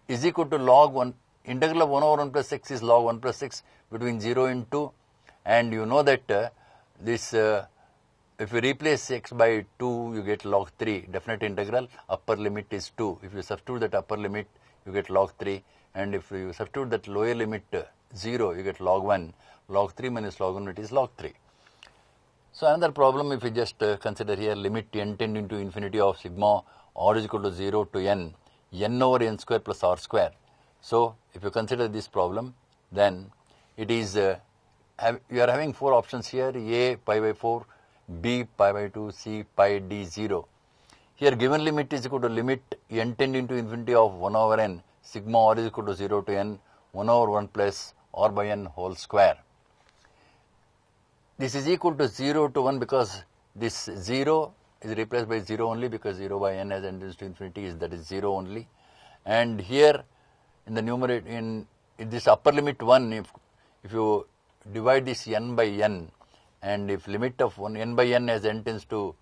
Is equal to log 1. Integral of 1 over 1 plus x is log 1 plus x between 0 and 2. And you know that this if you replace x by 2, you get log 3. Definite integral, upper limit is 2. If you substitute that upper limit, you get log 3. And if you substitute that lower limit 0, you get log 1. Log 3 minus log 1, it is log 3. So another problem, if you just consider here, limit n tending to infinity of sigma r is equal to 0 to n over n square plus r square. So if you consider this problem, then it is, you are having 4 options here, a pi by 4, b pi by 2, c pi d 0. Here given limit is equal to limit n tending to infinity of 1 over n sigma r is equal to 0 to n 1 over 1 plus r by n whole square. This is equal to 0 to 1 because this 0 is replaced by 0 only because 0 by n as n tends to infinity is, that is 0 only. And here in the numerator, in this upper limit 1, if you divide this n by n, and if limit of 1 n by n as n tends to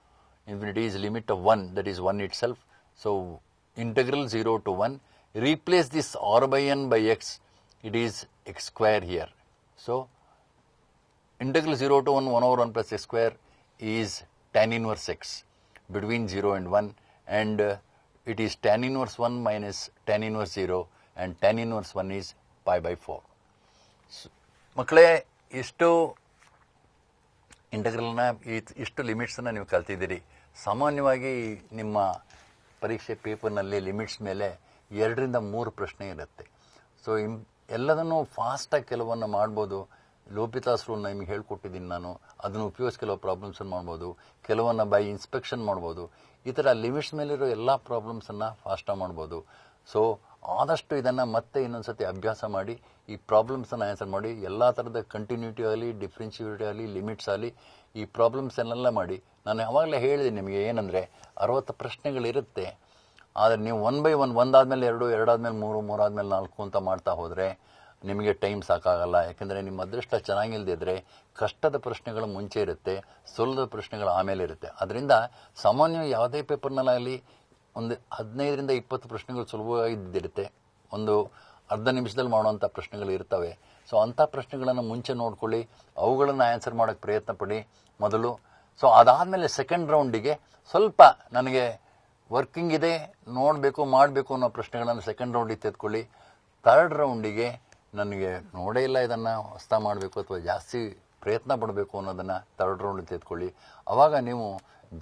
infinity is limit of 1, that is 1 itself. So integral 0 to 1, replace this r by n by x, it is x square here. So integral 0 to 1, 1 over 1 plus x square is tan inverse x between 0 and 1, and it is tan inverse 1 minus tan inverse 0, and tan inverse 1 is pi by 4. So, ಮಕ್ಕಳೇ, ಇಷ್ಟು ಇಂಟಗ್ರಲ್ನ ಇಷ್ಟು ಲಿಮಿಟ್ಸನ್ನು ನೀವು ಕಲ್ತಿದ್ದೀರಿ. ಸಾಮಾನ್ಯವಾಗಿ ನಿಮ್ಮ ಪರೀಕ್ಷೆ ಪೇಪರ್ನಲ್ಲಿ limits ಮೇಲೆ 2 ರಿಂದ 3 ಪ್ರಶ್ನೆ ಇರುತ್ತೆ. ಸೊ ಎಲ್ಲದನ್ನು ಫಾಸ್ಟಾಗಿ ಕೆಲವನ್ನು ಮಾಡ್ಬೋದು. ಲೋಪಿತಾಸ್ ರೂಲ್ ನಿಮಗೆ ಹೇಳ್ಕೊಟ್ಟಿದ್ದೀನಿ ನಾನು, ಅದನ್ನು ಉಪಯೋಗಿಸಿ ಕೆಲವು ಪ್ರಾಬ್ಲಮ್ಸನ್ನು ಮಾಡ್ಬೋದು, ಕೆಲವನ್ನ ಬೈ ಇನ್ಸ್ಪೆಕ್ಷನ್ ಮಾಡ್ಬೋದು. ಈ ಥರ ಲಿಮಿಟ್ಸ್ ಮೇಲಿರೋ ಎಲ್ಲ ಪ್ರಾಬ್ಲಮ್ಸನ್ನು ಫಾಸ್ಟಾಗಿ ಮಾಡ್ಬೋದು. ಸೊ ಆದಷ್ಟು ಇದನ್ನು ಮತ್ತೆ ಇನ್ನೊಂದ್ಸತಿ ಅಭ್ಯಾಸ ಮಾಡಿ ಈ ಪ್ರಾಬ್ಲಮ್ಸನ್ನು ಆನ್ಸರ್ ಮಾಡಿ. ಎಲ್ಲ ಥರದ ಕಂಟಿನ್ಯೂಟಿ ಆಗಲಿ, ಡಿಫ್ರೆನ್ಷಿಯೇಟಿ ಆಗಲಿ, ಲಿಮಿಟ್ಸ್ ಆಗಲಿ, ಈ ಪ್ರಾಬ್ಲಮ್ಸನ್ನೆಲ್ಲ ಮಾಡಿ. ನಾನು ಯಾವಾಗಲೇ ಹೇಳಿದೆ ನಿಮಗೆ ಏನಂದರೆ 60 ಪ್ರಶ್ನೆಗಳಿರುತ್ತೆ. ಆದರೆ ನೀವು 1 by 1, ಒಂದಾದ್ಮೇಲೆ 2, 2 ಆದಮೇಲೆ 3, 3 ಆದಮೇಲೆ 4 ಅಂತ ಮಾಡ್ತಾ ಹೋದರೆ ನಿಮಗೆ ಟೈಮ್ ಸಾಕಾಗಲ್ಲ. ಯಾಕೆಂದರೆ ನಿಮ್ಮ ಅದೃಷ್ಟ ಚೆನ್ನಾಗಿಲ್ಲದಿದ್ದರೆ ಕಷ್ಟದ ಪ್ರಶ್ನೆಗಳು ಮುಂಚೆ ಇರುತ್ತೆ, ಸುಲಭದ ಪ್ರಶ್ನೆಗಳು ಆಮೇಲೆ ಇರುತ್ತೆ. ಅದರಿಂದ ಸಾಮಾನ್ಯ ಯಾವುದೇ ಪೇಪರ್ನಲ್ಲಾಗಲಿ ಒಂದು 15 ರಿಂದ 20 ಪ್ರಶ್ನೆಗಳು ಸುಲಭವಾಗಿದ್ದಿರುತ್ತೆ. ಒಂದು ಅರ್ಧ ನಿಮಿಷದಲ್ಲಿ ಮಾಡುವಂಥ ಪ್ರಶ್ನೆಗಳು ಇರ್ತವೆ. ಸೊ ಅಂಥ ಪ್ರಶ್ನೆಗಳನ್ನು ಮುಂಚೆ ನೋಡ್ಕೊಳ್ಳಿ, ಅವುಗಳನ್ನು ಆನ್ಸರ್ ಮಾಡೋಕ್ಕೆ ಪ್ರಯತ್ನ ಪಡಿ ಮೊದಲು. ಸೊ ಅದಾದಮೇಲೆ ಸೆಕೆಂಡ್ ರೌಂಡಿಗೆ ಸ್ವಲ್ಪ ನನಗೆ ವರ್ಕಿಂಗ್ ಇದೆ, ನೋಡಬೇಕು, ಮಾಡಬೇಕು ಅನ್ನೋ ಪ್ರಶ್ನೆಗಳನ್ನು ಸೆಕೆಂಡ್ ರೌಂಡಿಗೆ ತೆಗೆದುಕೊಳ್ಳಿ. ಥರ್ಡ್ ರೌಂಡಿಗೆ ನನಗೆ ನೋಡೇ ಇಲ್ಲ, ಇದನ್ನು ಹೊಸ ಮಾಡಬೇಕು ಅಥವಾ ಜಾಸ್ತಿ ಪ್ರಯತ್ನ ಪಡಬೇಕು ಅನ್ನೋದನ್ನು ಥರ್ಡ್ ರೌಂಡಿಗೆ ತೆಗೆದುಕೊಳ್ಳಿ. ಆವಾಗ ನೀವು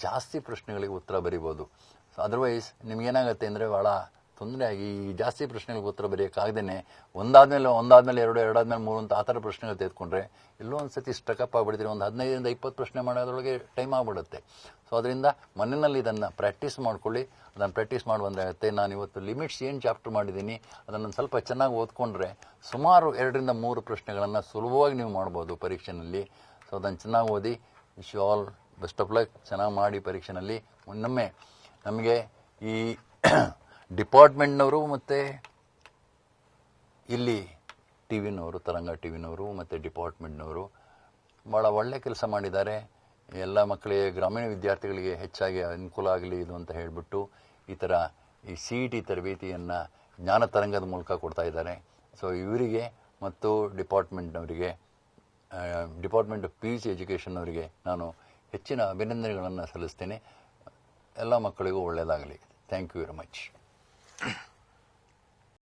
ಜಾಸ್ತಿ ಪ್ರಶ್ನೆಗಳಿಗೆ ಉತ್ತರ ಬರಿಬೋದು. ಸೊ ಅದರ್ವೈಸ್ ನಿಮಗೇನಾಗುತ್ತೆ ಅಂದರೆ ಭಾಳ ತೊಂದರೆ ಆಗಿ ಈ ಜಾಸ್ತಿ ಪ್ರಶ್ನೆಗಳಿಗೆ ಉತ್ತರ ಬರೆಯೋಕ್ಕಾಗ್ದೇ ಒಂದಾದ್ಮೇಲೆ 2, 2 ಆದಮೇಲೆ 3 ಅಂತ ಆ ಥರ ಪ್ರಶ್ನೆಗಳು ತೆಗೆದುಕೊಂಡ್ರೆ ಎಲ್ಲೋ ಒಂದು ಸತಿ ಸ್ಟ್ರಕಪ್ ಆಗಿಬಿಡ್ತೀರಿ. ಒಂದು 15 ರಿಂದ 20 ಪ್ರಶ್ನೆ ಮಾಡೋದ್ರೊಳಗೆ ಟೈಮ್ ಆಗಿಬಿಡುತ್ತೆ. ಸೊ ಅದರಿಂದ ಮನೆಯಲ್ಲಿ ಇದನ್ನು ಪ್ರಾಕ್ಟೀಸ್ ಮಾಡ್ಕೊಳ್ಳಿ. ಅದನ್ನು ಪ್ರಾಕ್ಟೀಸ್ ಮಾಡಿ ಬಂದಾಗುತ್ತೆ. ನಾನು ಇವತ್ತು ಲಿಮಿಟ್ಸ್ ಏನು ಚಾಪ್ಟರ್ ಮಾಡಿದ್ದೀನಿ ಅದನ್ನು ಸ್ವಲ್ಪ ಚೆನ್ನಾಗಿ ಓದ್ಕೊಂಡ್ರೆ ಸುಮಾರು 2 ರಿಂದ 3 ಪ್ರಶ್ನೆಗಳನ್ನು ಸುಲಭವಾಗಿ ನೀವು ಮಾಡ್ಬೋದು ಪರೀಕ್ಷೆಯಲ್ಲಿ. ಸೊ ಅದನ್ನು ಚೆನ್ನಾಗಿ ಓದಿ. Wish you all best of luck. ಚೆನ್ನಾಗಿ ಮಾಡಿ ಪರೀಕ್ಷೆಯಲ್ಲಿ. ಇನ್ನೊಮ್ಮೆ ನಮಗೆ ಈ ಡಿಪಾರ್ಟ್ಮೆಂಟ್ನವರು ಮತ್ತು ಇಲ್ಲಿ ಟಿ ವಿನವರು, ತರಂಗ ಟಿ ವಿನವರು ಮತ್ತು ಡಿಪಾರ್ಟ್ಮೆಂಟ್ನವರು ಭಾಳ ಒಳ್ಳೆ ಕೆಲಸ ಮಾಡಿದ್ದಾರೆ. ಎಲ್ಲ ಮಕ್ಕಳಿಗೆ, ಗ್ರಾಮೀಣ ವಿದ್ಯಾರ್ಥಿಗಳಿಗೆ ಹೆಚ್ಚಾಗಿ ಅನುಕೂಲ ಆಗಲಿ ಇದು ಅಂತ ಹೇಳಿಬಿಟ್ಟು ಈ ಥರ ಈ CET ತರಬೇತಿಯನ್ನು ಜ್ಞಾನ ತರಂಗದ ಮೂಲಕ ಕೊಡ್ತಾ ಇದ್ದಾರೆ. ಸೊ ಇವರಿಗೆ ಮತ್ತು ಡಿಪಾರ್ಟ್ಮೆಂಟ್ನವರಿಗೆ, ಡಿಪಾರ್ಟ್ಮೆಂಟ್ ಆಫ್ PUC ಎಜುಕೇಷನ್ ಅವರಿಗೆ ನಾನು ಹೆಚ್ಚಿನ ಅಭಿನಂದನೆಗಳನ್ನು ಸಲ್ಲಿಸ್ತೇನೆ. ಎಲ್ಲ ಮಕ್ಕಳಿಗೂ ಒಳ್ಳೆಯದಾಗಲಿ. Thank you very much.